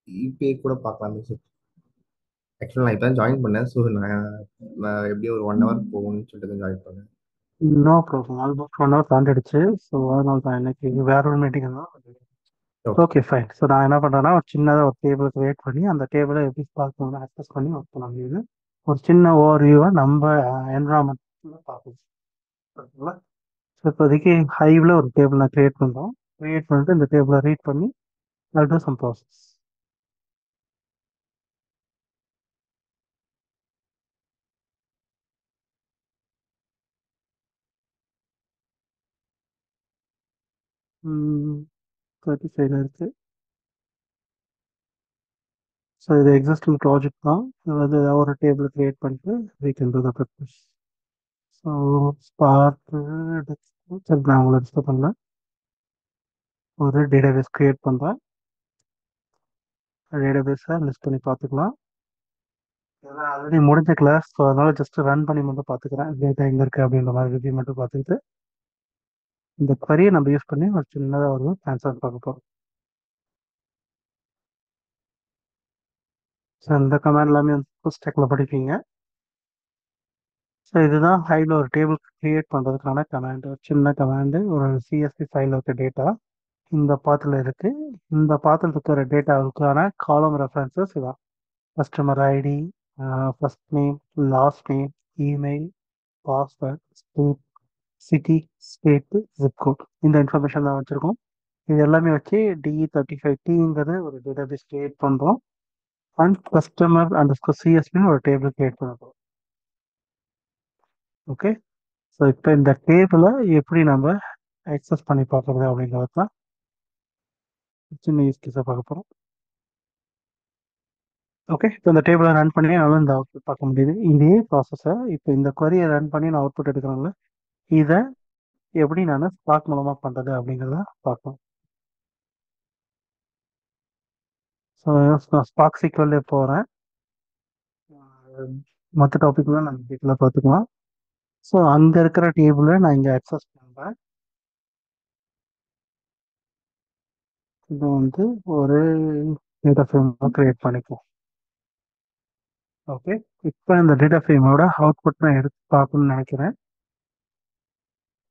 இப்போ கூட பார்க்கலாம் சார். ஆக்சுவலாக நான் இப்போ தான் ஜாயின் பண்ணேன், ஸோ நான் எப்படியும் ஒரு 1 ஹவர் போகும்னு சொல்லிட்டு தான் ஜாயின் பண்ணேன். No problem. ஆல்மோஸ்ட் 1 ஹவர் தாண்டிடுச்சு. ஸோ அதனால தான் இன்னைக்கு வேற ஒரு மீட்டிங் தான். ஓகே. Okay fine. ஸோ நான் என்ன பண்ணுறேன்னா ஒரு சின்னதாக ஒரு டேபிள் கிரியேட் பண்ணி அந்த டேபிளை எப்படி பார்க்கணும்னு அக்சஸ் பண்ணி ஒர்க் பண்ண முடியுது ஒரு சின்ன ஓவர்வியூவை நம்ம என்வரான்மெண்ட்டில் பார்க்கணும். ஓகேங்களா? ஸோ இப்போதைக்கு ஹைவில் ஒரு டேபிள் நான் கிரியேட் பண்ணுறோம். கிரியேட் பண்ணிட்டு இந்த டேபிளை ரீட் பண்ணி I'll do some process. ம், 35 இருக்கு. ஸோ இது எக்ஸிஸ்டிங் ப்ராஜெக்ட் தான். இது ஒரு டேபிள் கிரியேட் பண்ணிட்டு we can do the purpose. So spark சரி நான் உங்களை டிஸ்டர்ப் பண்ணல. ஒரு டேட்டாபேஸ் கிரியேட் பண்ணுறேன். டேட்டாபேஸை லிஸ்ட் பண்ணி பார்த்துக்கலாம். இதெல்லாம் ஆல்ரெடி முடிஞ்ச கிளாஸ். ஸோ அதனால ஜஸ்ட் ரன் பண்ணி மட்டும் பார்த்துக்கிறேன். டேட்டா எங்கே இருக்குது அப்படின்ற மாதிரி ரிவ்யூ மட்டும் பார்த்துக்கிட்டு இந்த query-யை நம்ம யூஸ் பண்ணி ஒரு சின்னதாக ஒரு ஆன்சர் பார்க்க போகிறோம். ஸோ இந்த கமாண்ட் எல்லாமே வந்து ஃபுல் ஸ்டாக்கில் படிப்பீங்க. ஸோ இதுதான் ஹைவில் ஒரு டேபிள் கிரியேட் பண்ணுறதுக்கான கமாண்டு. ஒரு சின்ன கமாண்டு, ஒரு சிஎஸ்வி ஃபைலில் இருக்க டேட்டா இந்த பாத்தில் இருக்குது. இந்த பாத்தில் இருக்கிற டேட்டாவுக்கான காலம் ரெஃபரன்சஸ் இதான். Customer ID, first name, last name, email, password, state, city, state, zip code இந்த இன்ஃபர்மேஷன் தான் வச்சுருக்கோம். இது எல்லாமே வச்சு DE35Tங்கிறது ஒரு டேட்டாபேஸ் கிரியேட் பண்ணுறோம். அண்ட் கஸ்டமர் அண்ட் சிஎஸ்பின்னு ஒரு டேபிள் கிரியேட் பண்ணுறோம். ஓகே. ஸோ இப்போ இந்த டேபிளை எப்படி நம்ம அக்சஸ் பண்ணி பார்க்குறது அப்படிங்கிறது தான் சின்ன யூஸ் கேஸை பார்க்க போகிறோம். ஓகே. இப்போ இந்த டேபிளை ரன் பண்ணி என்னால் இந்த அவுட்புட் பார்க்க முடியுது. இதே ப்ராசஸை இப்போ இந்த query-யை ரன் பண்ணி நான் அவுட்புட் எடுக்கிறேன்ல, இதை எப்படி நான் ஸ்பார்க் மூலமாக பண்ணுறது அப்படிங்கிறத பார்க்கணும். ஸோ நான் ஸ்பார்க் சீக்வல்லே போகிறேன். மற்ற டாபிக்லாம் நம்ம டீட்டெயிலாக பார்த்துக்கலாம். ஸோ அங்கே இருக்கிற டேபிளை நான் இங்கே அக்சஸ் பண்ணுறேன். இது வந்து ஒரு டேட்டா ஃப்ரேம் கிரியேட் பண்ணிக்குவோம். ஓகே. இப்போ இந்த டேட்டா ஃப்ரேமோட அவுட்புட் நான் எடுத்து பார்க்கணும்னு நினைக்கிறேன்.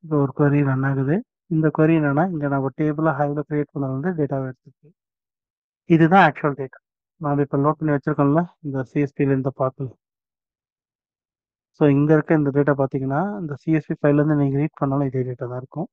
இப்போ ஒரு query ரன் ஆகுது. இந்த query என்னன்னா இங்கே நம்ம டேபிளை ஹைவில் கிரியேட் பண்ணது வந்து டேட்டாவை எடுத்துருக்கு. இதுதான் ஆக்சுவல் டேட்டா நாம் இப்போ லோட் பண்ணி வச்சிருக்கோம்ல இந்த சிஎஸ்பியில் இந்த பார்க்கல. ஸோ இங்கே இருக்க இந்த டேட்டா பார்த்தீங்கன்னா இந்த சிஎஸ்பி ஃபைல்லேருந்து நீங்கள் ரீட் பண்ணாலும் இதே டேட்டா தான் இருக்கும்.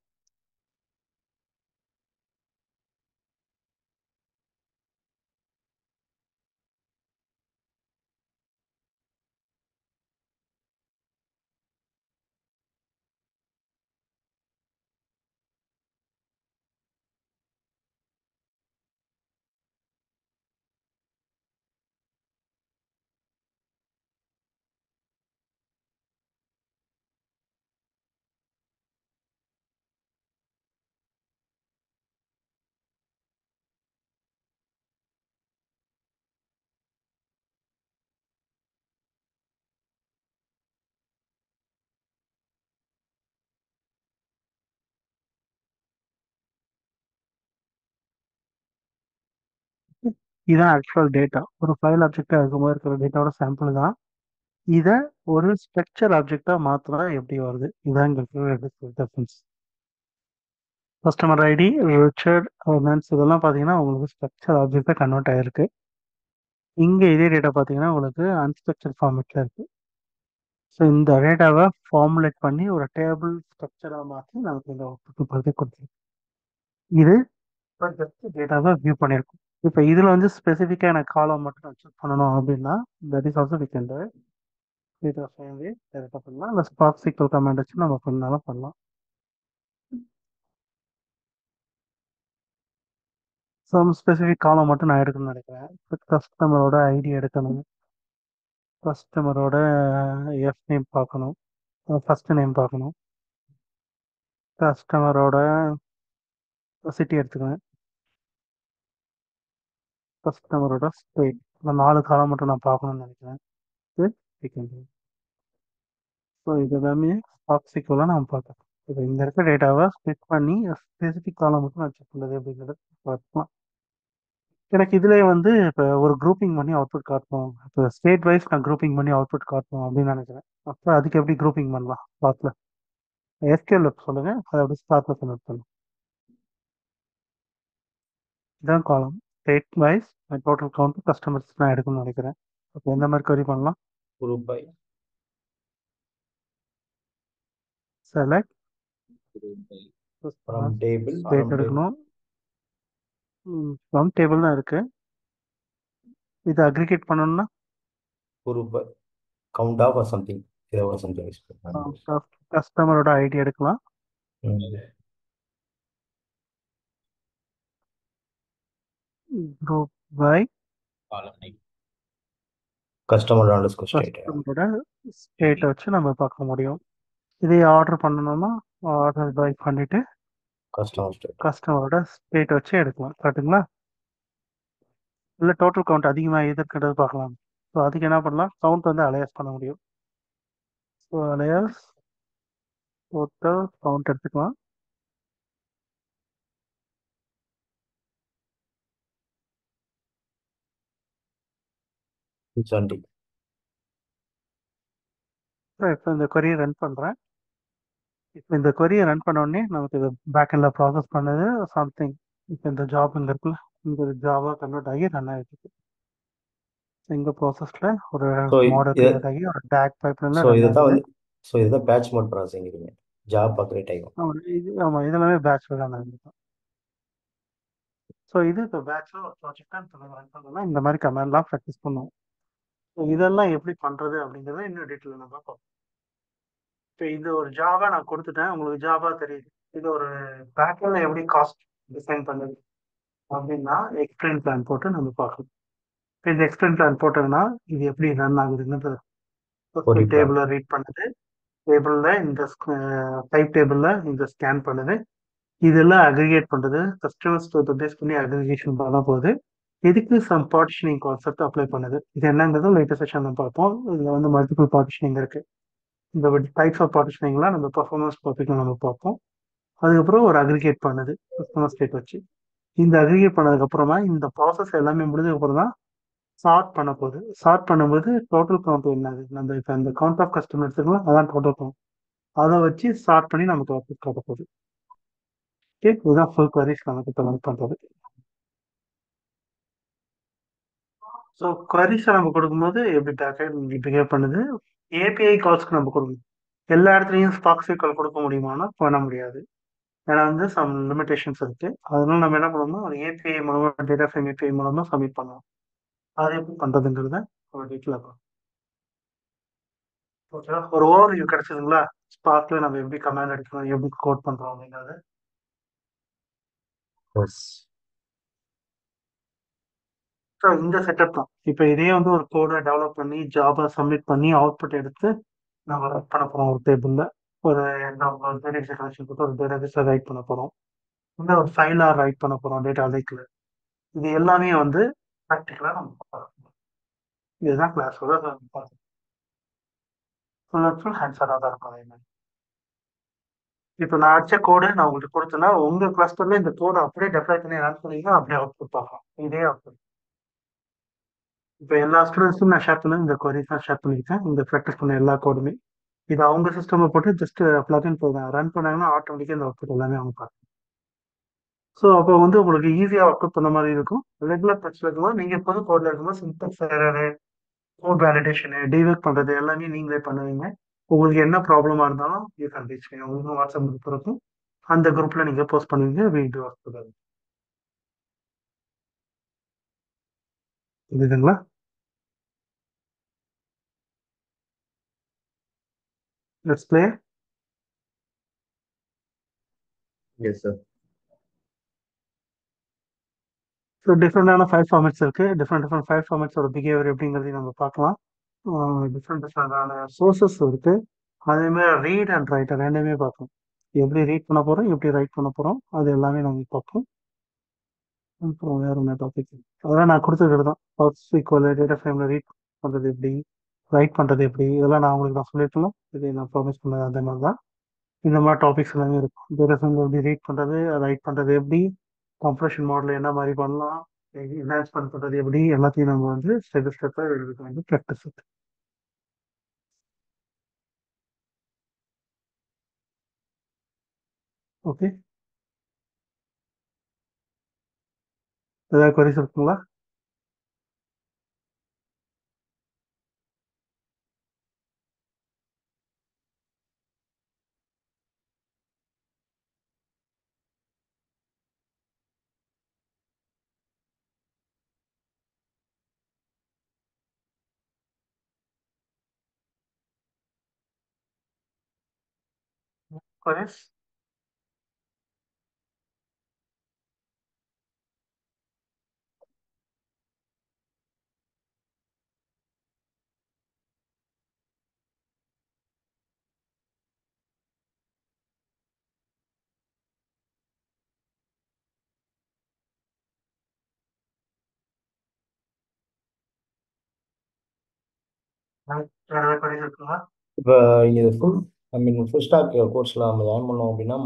இதுதான் ஆக்சுவல் டேட்டா. ஒரு ஃபைல் ஆப்ஜெக்டாக இருக்கும்போது இருக்கிற டேட்டாவோட சாம்பிள் தான். இதை ஒரு ஸ்ட்ரக்சர் ஆப்ஜெக்டாக மாற்றினா எப்படி வருது, இதுதான் இங்கே இருக்கிற difference. Customer ID, Richard, names இதெல்லாம் பார்த்தீங்கன்னா உங்களுக்கு ஸ்ட்ரக்சர் ஆப்ஜெக்டாக கன்வெர்ட் ஆகிருக்கு. இங்கே இதே டேட்டா பார்த்தீங்கன்னா உங்களுக்கு அன்ஸ்ட்ரக்சர் ஃபார்மேட்டில் இருக்குது. ஸோ இந்த டேட்டாவை ஃபார்முலேட் பண்ணி ஒரு டேபிள் ஸ்ட்ரக்சராக மாற்றி நமக்கு இந்த அவுட்புட் பற்றி கொடுத்துருக்கு. இது இப்போ ஜஸ்ட் டேட்டாவை வியூ பண்ணியிருக்கோம். இப்போ இதில் வந்து ஸ்பெசிஃபிக்காக எனக்கு காலம் மட்டும் நான் செக் பண்ணணும் அப்படின்னா that is also we can do data ஃப்ரேம்லேயே டேரெக்டாக பண்ணலாம். இல்லை ஸ்பார்க் சீக்வல் கமாண்ட் வச்சு நம்ம பண்ணாலும் பண்ணலாம். ஸோ ஸ்பெசிஃபிக் காலம் மட்டும் நான் எடுக்கணும்னு நினைக்கிறேன். கஸ்டமரோட ஐடி எடுக்கணும், கஸ்டமரோட எஃப் நேம் பார்க்கணும், ஃபர்ஸ்ட் நேம் பார்க்கணும், கஸ்டமரோட சிட்டி எடுத்துக்கணும், கஸ்டமரோட ஸ்டேட். இந்த 4 காலம் மட்டும் நான் பார்க்கணும்னு நினைக்கிறேன். ஸோ இது எல்லாமே ஸ்பார்க் சீக்வலாக நான் பார்க்குறேன். இப்போ இங்கே இருக்க டேட்டாவை ஸ்ப்ளிட் பண்ணி ஸ்பெசிஃபிக் காலம் மட்டும் நான் செக் பண்ணுறது அப்படிங்கிறத பார்க்கலாம். எனக்கு இதில் வந்து இப்போ ஒரு குரூப்பிங் பண்ணி அவுட்புட் காட்டணும், இப்போ ஸ்டேட் வைஸ் நான் குரூப்பிங் பண்ணி அவுட்புட் காட்டணும் அப்படின்னு நினைக்கிறேன். அப்போ அதுக்கு எப்படி குரூப்பிங் பண்ணலாம் ஸ்பார்க்கில்? எஸ்கியூஎல் சொல்லுங்கள், அதை அப்படி ஸ்பார்க்கில் கன்வெர்ட் பண்ணலாம். இதான் column. State wise total count customers நான் எடுக்கணும்னு நினைக்கிறேன். அப்போ எந்த மாதிரி query பண்ணலாம்? group by select from table state எடுக்கணும். ஃப்ரம் டேபிள் தான் இருக்கு. இது அக்ரிகேட் பண்ணணும்னா group by count of or something ஏதோ ஒரு something use பண்ணலாம். கஸ்டமரோட ஐடி எடுக்கலாம். குரூப் பை காலம் name. customer underscore state கஸ்டமரோட ஸ்டேட்டை வச்சு நம்ம பார்க்க முடியும். இதே ஆர்டர் பண்ணணும்னா ஆர்டர் பை பண்ணிட்டு customer state கஸ்டமரோட ஸ்டேட்டை வச்சு எடுக்கலாம். கரெக்டுங்களா? இல்லை டோட்டல் கவுண்ட் அதிகமாக எதிர்க்கிறது பார்க்கலாம். ஸோ அதுக்கு என்ன பண்ணலாம்? கவுண்ட் வந்து அலையஸ் பண்ண முடியும். ஸோ அலையஸ் டோட்டல் கவுண்ட் எடுத்துக்கலாம். something ஸோ இப்போ இந்த கொரியை ரன் பண்ணுறேன். இப்போ இந்த கொரியை ரன் பண்ண உடனே நமக்கு இது பேக்கெண்டில் ப்ராசஸ் பண்ணது சம்திங். இப்போ இந்த ஜாப் இங்கே இருக்குல்ல, இந்த ஜாபாக கன்வெர்ட் ஆகி ரன் ஆகிருக்கு. இந்த ப்ராசஸில் ஒரு So, மாடல் கிரியேட் ஆகி ஒரு டேக் பைப்லைனில் ஸோ ரன் இதுதான் ஆகுது. வந்து இதுதான் பேட்ச் மோட் ப்ராசஸிங் இருக்குங்க. ஜாப் அப்டேட் ஆகும். ஆமாம், இதெல்லாமே பேட்சில் தான் நடந்துக்கும். ஸோ இது இப்போ பேட்சில் ஒரு ப்ராஜெக்டாக ரன் பண்ணோம்னா இந்த மாதிரி கமெண்ட்லாம் ப்ராக்டிஸ் பண்ணுவோம். ஸோ இதெல்லாம் எப்படி பண்ணுறது அப்படிங்கிறத இன்னும் டீட்டெயில் நம்ம பார்ப்போம். இப்போ இது ஒரு ஜாபா நான் கொடுத்துட்டேன், உங்களுக்கு ஜாபா தெரியுது. இது ஒரு பேக்கெண்டில் எப்படி காஸ்ட் டிசைன் பண்ணுது அப்படின்னா எக்ஸ்பிளைன் பிளான் போட்டு நம்ம பார்க்கணும். இப்போ இந்த எக்ஸ்பிளைன் பிளான் போட்டோம்னா இது எப்படி ரன் ஆகுதுன்றது Coding plan. டேபிளில் ரீட் பண்ணுது, டேபிளில் இந்த டைப் டேபிளில் இந்த ஸ்கேன் பண்ணுது, இதெல்லாம் அக்ரிகேட் பண்ணுறது, கஸ்டமர்ஸ் பேஸ் பண்ணி அக்ரிகேஷன் பண்ண போகுது. இதுக்கு சம் பார்ட்டிஷனிங் கான்செப்ட் அப்ளை பண்ணுது. இது என்னங்கிறது லேட்டஸ்ட் செஷன்ல பார்ப்போம். இதில் வந்து மல்டிபிள் பார்ட்டிஷனிங் இருக்கு. இந்த டைப்ஸ் ஆஃப் பார்ட்டிஷனிங்லாம் நம்ம பர்ஃபார்மன்ஸ் டாபிக்ல நம்ம பார்ப்போம். அதுக்கப்புறம் ஒரு அக்ரிகேட் பண்ணுது கஸ்டமர் ஸ்டேட் வச்சு. இந்த அக்ரிகேட் பண்ணதுக்கு அப்புறமா இந்த ப்ராசஸ் எல்லாமே முடிஞ்சதுக்கு அப்புறம் தான் சார்ட் பண்ண போகுது. சார்ட் பண்ணும்போது டோட்டல் கவுண்ட் என்னது, நம்ம இப்போ அந்த கவுண்ட் ஆஃப் கஸ்டமர் எடுத்துக்கலாம், அதான் டோட்டல் கவுண்ட். அதை வச்சு சார்ட் பண்ணி நமக்கு அவுட்புட் காட்ட போகுது. ஓகே, இதுதான் ஃபுல் queries நமக்கு இப்போ ரன் பண்ணுறது. ஸோ queries நம்ம கொடுக்கும்போது எப்படி பேக்கெட் பிஹேவ் பண்ணுது, ஏபிஐ கால்ஸ்க்கு நம்ம கொடுக்கணும். எல்லா இடத்துலையும் ஸ்பாக் சைக்கிள் கொடுக்க முடியுமானா பண்ண முடியாது. ஏன்னா வந்து சம் லிமிடேஷன்ஸ் இருக்கு. அதனால நம்ம என்ன பண்ணணும்னா ஒரு ஏபிஐ மூலமாக டேட்டா ஃப்ரேம் ஏபிஐ மூலமாக சப்மிட் பண்ணலாம். அது எப்படி பண்ணுறதுங்கிறத ஒரு டீட்டெயிலாக பார்க்கலாம். ஓகேவா? ஒரு ஓவர்வியூ கிடைச்சதுங்களா? ஸ்பார்க்ல நம்ம எப்படி கமாண்ட் அடிக்கிறோம், எப்படி கோட் பண்ணுறோம் அப்படிங்கிறது. Yes. ஸோ இந்த செட்டப் தான். இப்போ இதே வந்து ஒரு கோடை டெவலப் பண்ணி ஜாபை சப்மிட் பண்ணி அவுட்புட் எடுத்து நம்ம ரன் பண்ண போகிறோம். ஒரு டேபிளில் ஒரு டேட்டா கனெக்ஷன் கொடுத்து ஒரு டேட்டா ரைட் பண்ண போகிறோம். இல்லை ஒரு ஃபைலாக ரைட் பண்ண போகிறோம் டேட்டா லேக்கில். இது எல்லாமே வந்து ப்ராக்டிக்கலாக நம்ம பார்க்கணும். இதுதான் கிளாஸோட ஃபுல் ஹேண்ட்ஸாக தான் இருக்கும். அதே மாதிரி இப்போ நான் அடிச்ச கோடு நான் உங்களுக்கு கொடுத்தேன்னா உங்கள் கிளஸ்டரில் இந்த கோடை அப்படியே டெப்ளாய் பண்ணி ரன் பண்ணீங்கன்னா அப்படியே அவுட்புட் பார்க்கலாம். இதே அவுட்புட் இப்போ எல்லா ஸ்டூடெண்ட்ஸும் நான் ஷேர் பண்ணி இந்த queries தான் ஷேர் பண்ணியிருக்கேன். இந்த ப்ராக்டிஸ் பண்ண எல்லா கோடுமே இது அவங்க சிஸ்டமில் போட்டு ஜஸ்ட் பிளக்இன் போதும், ரன் பண்ணாங்கன்னா ஆட்டோமேட்டிக்காக இந்த அவுட்புட் எல்லாமே அவங்க பார்க்கலாம். ஸோ அப்போ வந்து உங்களுக்கு ஈஸியாக ஒர்க் பண்ண மாதிரி இருக்கும். ரெகுலர் டச்சில் இருக்கும்போது நீங்கள் எப்போதும் கோடில் இருக்கும்போது symptoms error, code validation, debug பண்ணுறது எல்லாமே நீங்களே பண்ணுவீங்க. உங்களுக்கு என்ன ப்ராப்ளமாக இருந்தாலும் யூ கேன் ரீச் மீ. உங்களுக்கு வாட்ஸ்அப் குரூப் இருக்கும், அந்த குரூப்பில் நீங்கள் போஸ்ட் பண்ணுவீங்க. வீடியோ ஒர்க் பண்ணுறது புரியுதுங்களா? Let's play. Yes, sir. So டிஃப்ரெண்டான ஃபைல் ஃபார்மேட்ஸ் இருக்குது. டிஃப்ரெண்ட் ஃபைல் ஃபார்மேட்ஸோட பிஹேவியர் எப்படிங்கிறதையும் நம்ம பார்க்கலாம். டிஃப்ரெண்டான சோர்சஸ் இருக்குது. அதேமாதிரி ரீட் அண்ட் ரைட் ரெண்டுமே பார்ப்போம். எப்படி ரீட் பண்ண போகிறோம், எப்படி ரைட் பண்ண போகிறோம், அது எல்லாமே நம்ம பார்ப்போம். அப்புறம் வேறு என்ன டாபிக், அதெல்லாம் நான் கொடுத்துருக்கிறது தான். SQL டேட்டா ஃப்ரேமில் ரீட் பண்ணுறது எப்படி, ரைட் பண்ணுறது எப்படி, இதெல்லாம் நான் உங்களுக்கு நான் சொல்லியிருக்கலாம். இது நான் ப்ராமிஸ் பண்ணது அதே மாதிரி தான். இந்த மாதிரி டாபிக்ஸ் எல்லாமே இருக்கும். டேட்டா ஃப்ரேமில் எப்படி ரீட் பண்ணுறது, ரைட் பண்ணுறது எப்படி, கம்ப்ரெஷன் மாடல் என்ன மாதிரி பண்ணலாம், என்ஹான்ஸ்மெண்ட் பண்ணுறது எப்படி, எல்லாத்தையும் நம்ம வந்து ஸ்டெப் ஸ்டெப்பாக எழுதுக்க வேண்டிய ப்ராக்டிஸ் இருக்கு. ஓகே. ஏதாவது queries இருக்குங்களா? queries? வேற ஏதாவது queries இருக்குங்களா? இப்போ இது ஃபுல் ஸ்டாக் கோர்ஸில் நம்ம ஜாயின் பண்ணோம் அப்படின்னா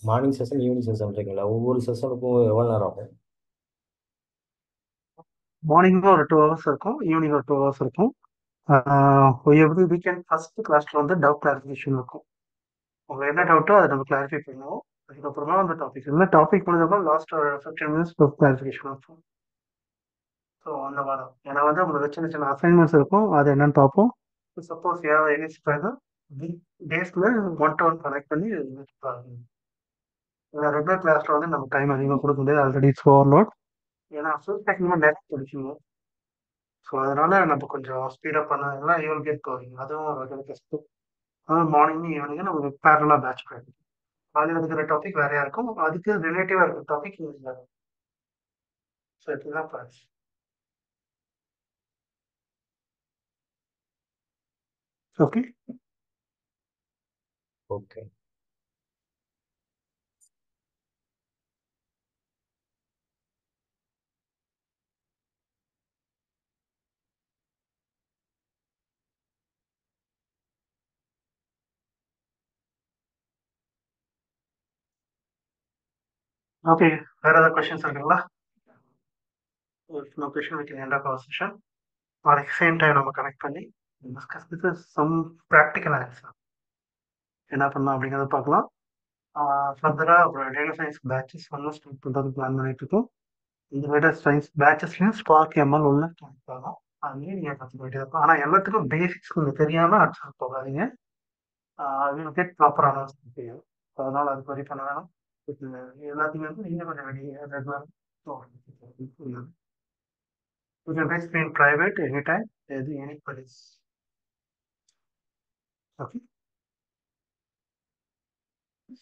மார்னிங் செஷன் ஈவினிங் செஷன்றீங்களா? ஒவ்வொரு செஷனுக்கும் எவ்வளோ நேரம் ஆகும்? மார்னிங்கும் ஒரு 2 ஹவர்ஸ் இருக்கும், ஈவினிங் ஒரு 2 ஹவர்ஸ் இருக்கும். எவ்ரி வீக்கெண்ட் ஃபர்ஸ்ட் கிளாஸ்ல வந்து டவுட் கிளாரிஃபிகேஷன் இருக்கும். உங்க என்ன டவுட்டோ அதை நம்ம கிளாரிஃபை பண்ணுவோம். அதுக்கப்புறமா அந்த டாபிக் இந்த டாபிக் முடிஞ்சப்போ லாஸ்ட் ஒரு 15 மினிட்ஸ் கிளாரிஃபிகேஷன் இருக்கும். ஸோ அந்த வாரம் ஏன்னா வந்து உங்களுக்கு சின்ன சின்ன அசைன்மெண்ட்ஸ் இருக்கும், அது என்னன்னு பார்ப்போம். சப்போஸ் ஏதாவது எனி வீக் டேஸ்ல 1 to 1 கனெக்ட் பண்ணி ரெகுலர் கிளாஸ்ல வந்து நம்ம டைம் அதிகமாக கொடுக்க முடியாது, ஆல்ரெடி இட்ஸ் ஓவர்லோட். ஏன்னா ஃபுல் ஸ்டாக் இன்னும் நிறைய படிக்கணும். ஸோ அதனால நம்ம கொஞ்சம் ஸ்பீடப் பண்ணதுனால யூல் கெட் கோயிங், அதுவும் ஒரு வகையில் கஷ்டம். அதாவது மார்னிங் ஈவினிங் நம்ம பேரலாக பேட்ச் போயிடும். அதில் இருக்கிற டாபிக் வேறையா இருக்கும், அதுக்கு ரிலேட்டிவாக இருக்கிற டாபிக் இல்லை. ஸோ இப்படிதான் ப்ராசஸ். ஓகே. ஓகே. ஓகே, வேற ஏதாவது கொஸ்டின்ஸ் இருக்குங்களா? No question, we can end up our session. நாளைக்கு சேம் டைம் நம்ம கனெக்ட் பண்ணி discuss with some practical answer என்ன பண்ணலாம் அப்படிங்கிறத பார்க்கலாம். ஃபர்தராக அப்புறம் டேட்டா சயின்ஸ் பேட்சஸ் வந்து ஸ்டார்ட் பண்ணுறது பிளான் பண்ணிட்டு இருக்கோம். இந்த டேட்டா சயின்ஸ் பேட்சஸ்லையும் ஸ்பார்க் எம்எல் உள்ள ஸ்டார்ட் பண்ணலாம். அதுலேயும் நீங்கள் கற்றுக்க வேண்டியது இருக்கும். ஆனால் எல்லாத்துக்கும் பேசிக்ஸ் கொஞ்சம் தெரியாமல் அடிச்சு போகாதீங்க. வில் கெட் ப்ராப்பரான தெரியும். அதனால் அது வரி பண்ண வேணாம். எல்லாத்தையுமே வந்து நீங்கள் கொஞ்சம் வெளியே regular you can text me in private anytime, any queries. Okay.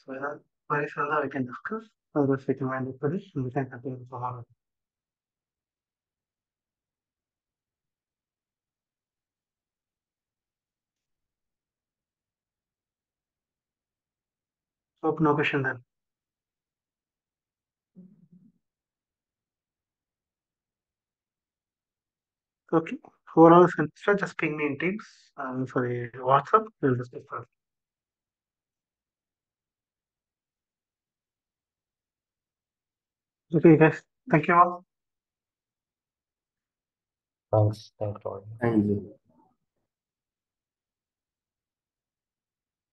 So that queries further we can discuss. Otherwise we can find the queries and we can continue tomorrow. Hope no question then. Okay. For all concerned, just ping me in Teams. Sorry, WhatsApp. We'll discuss further. Okay, guys. Thank you all. Thanks. Thanks. Thank you.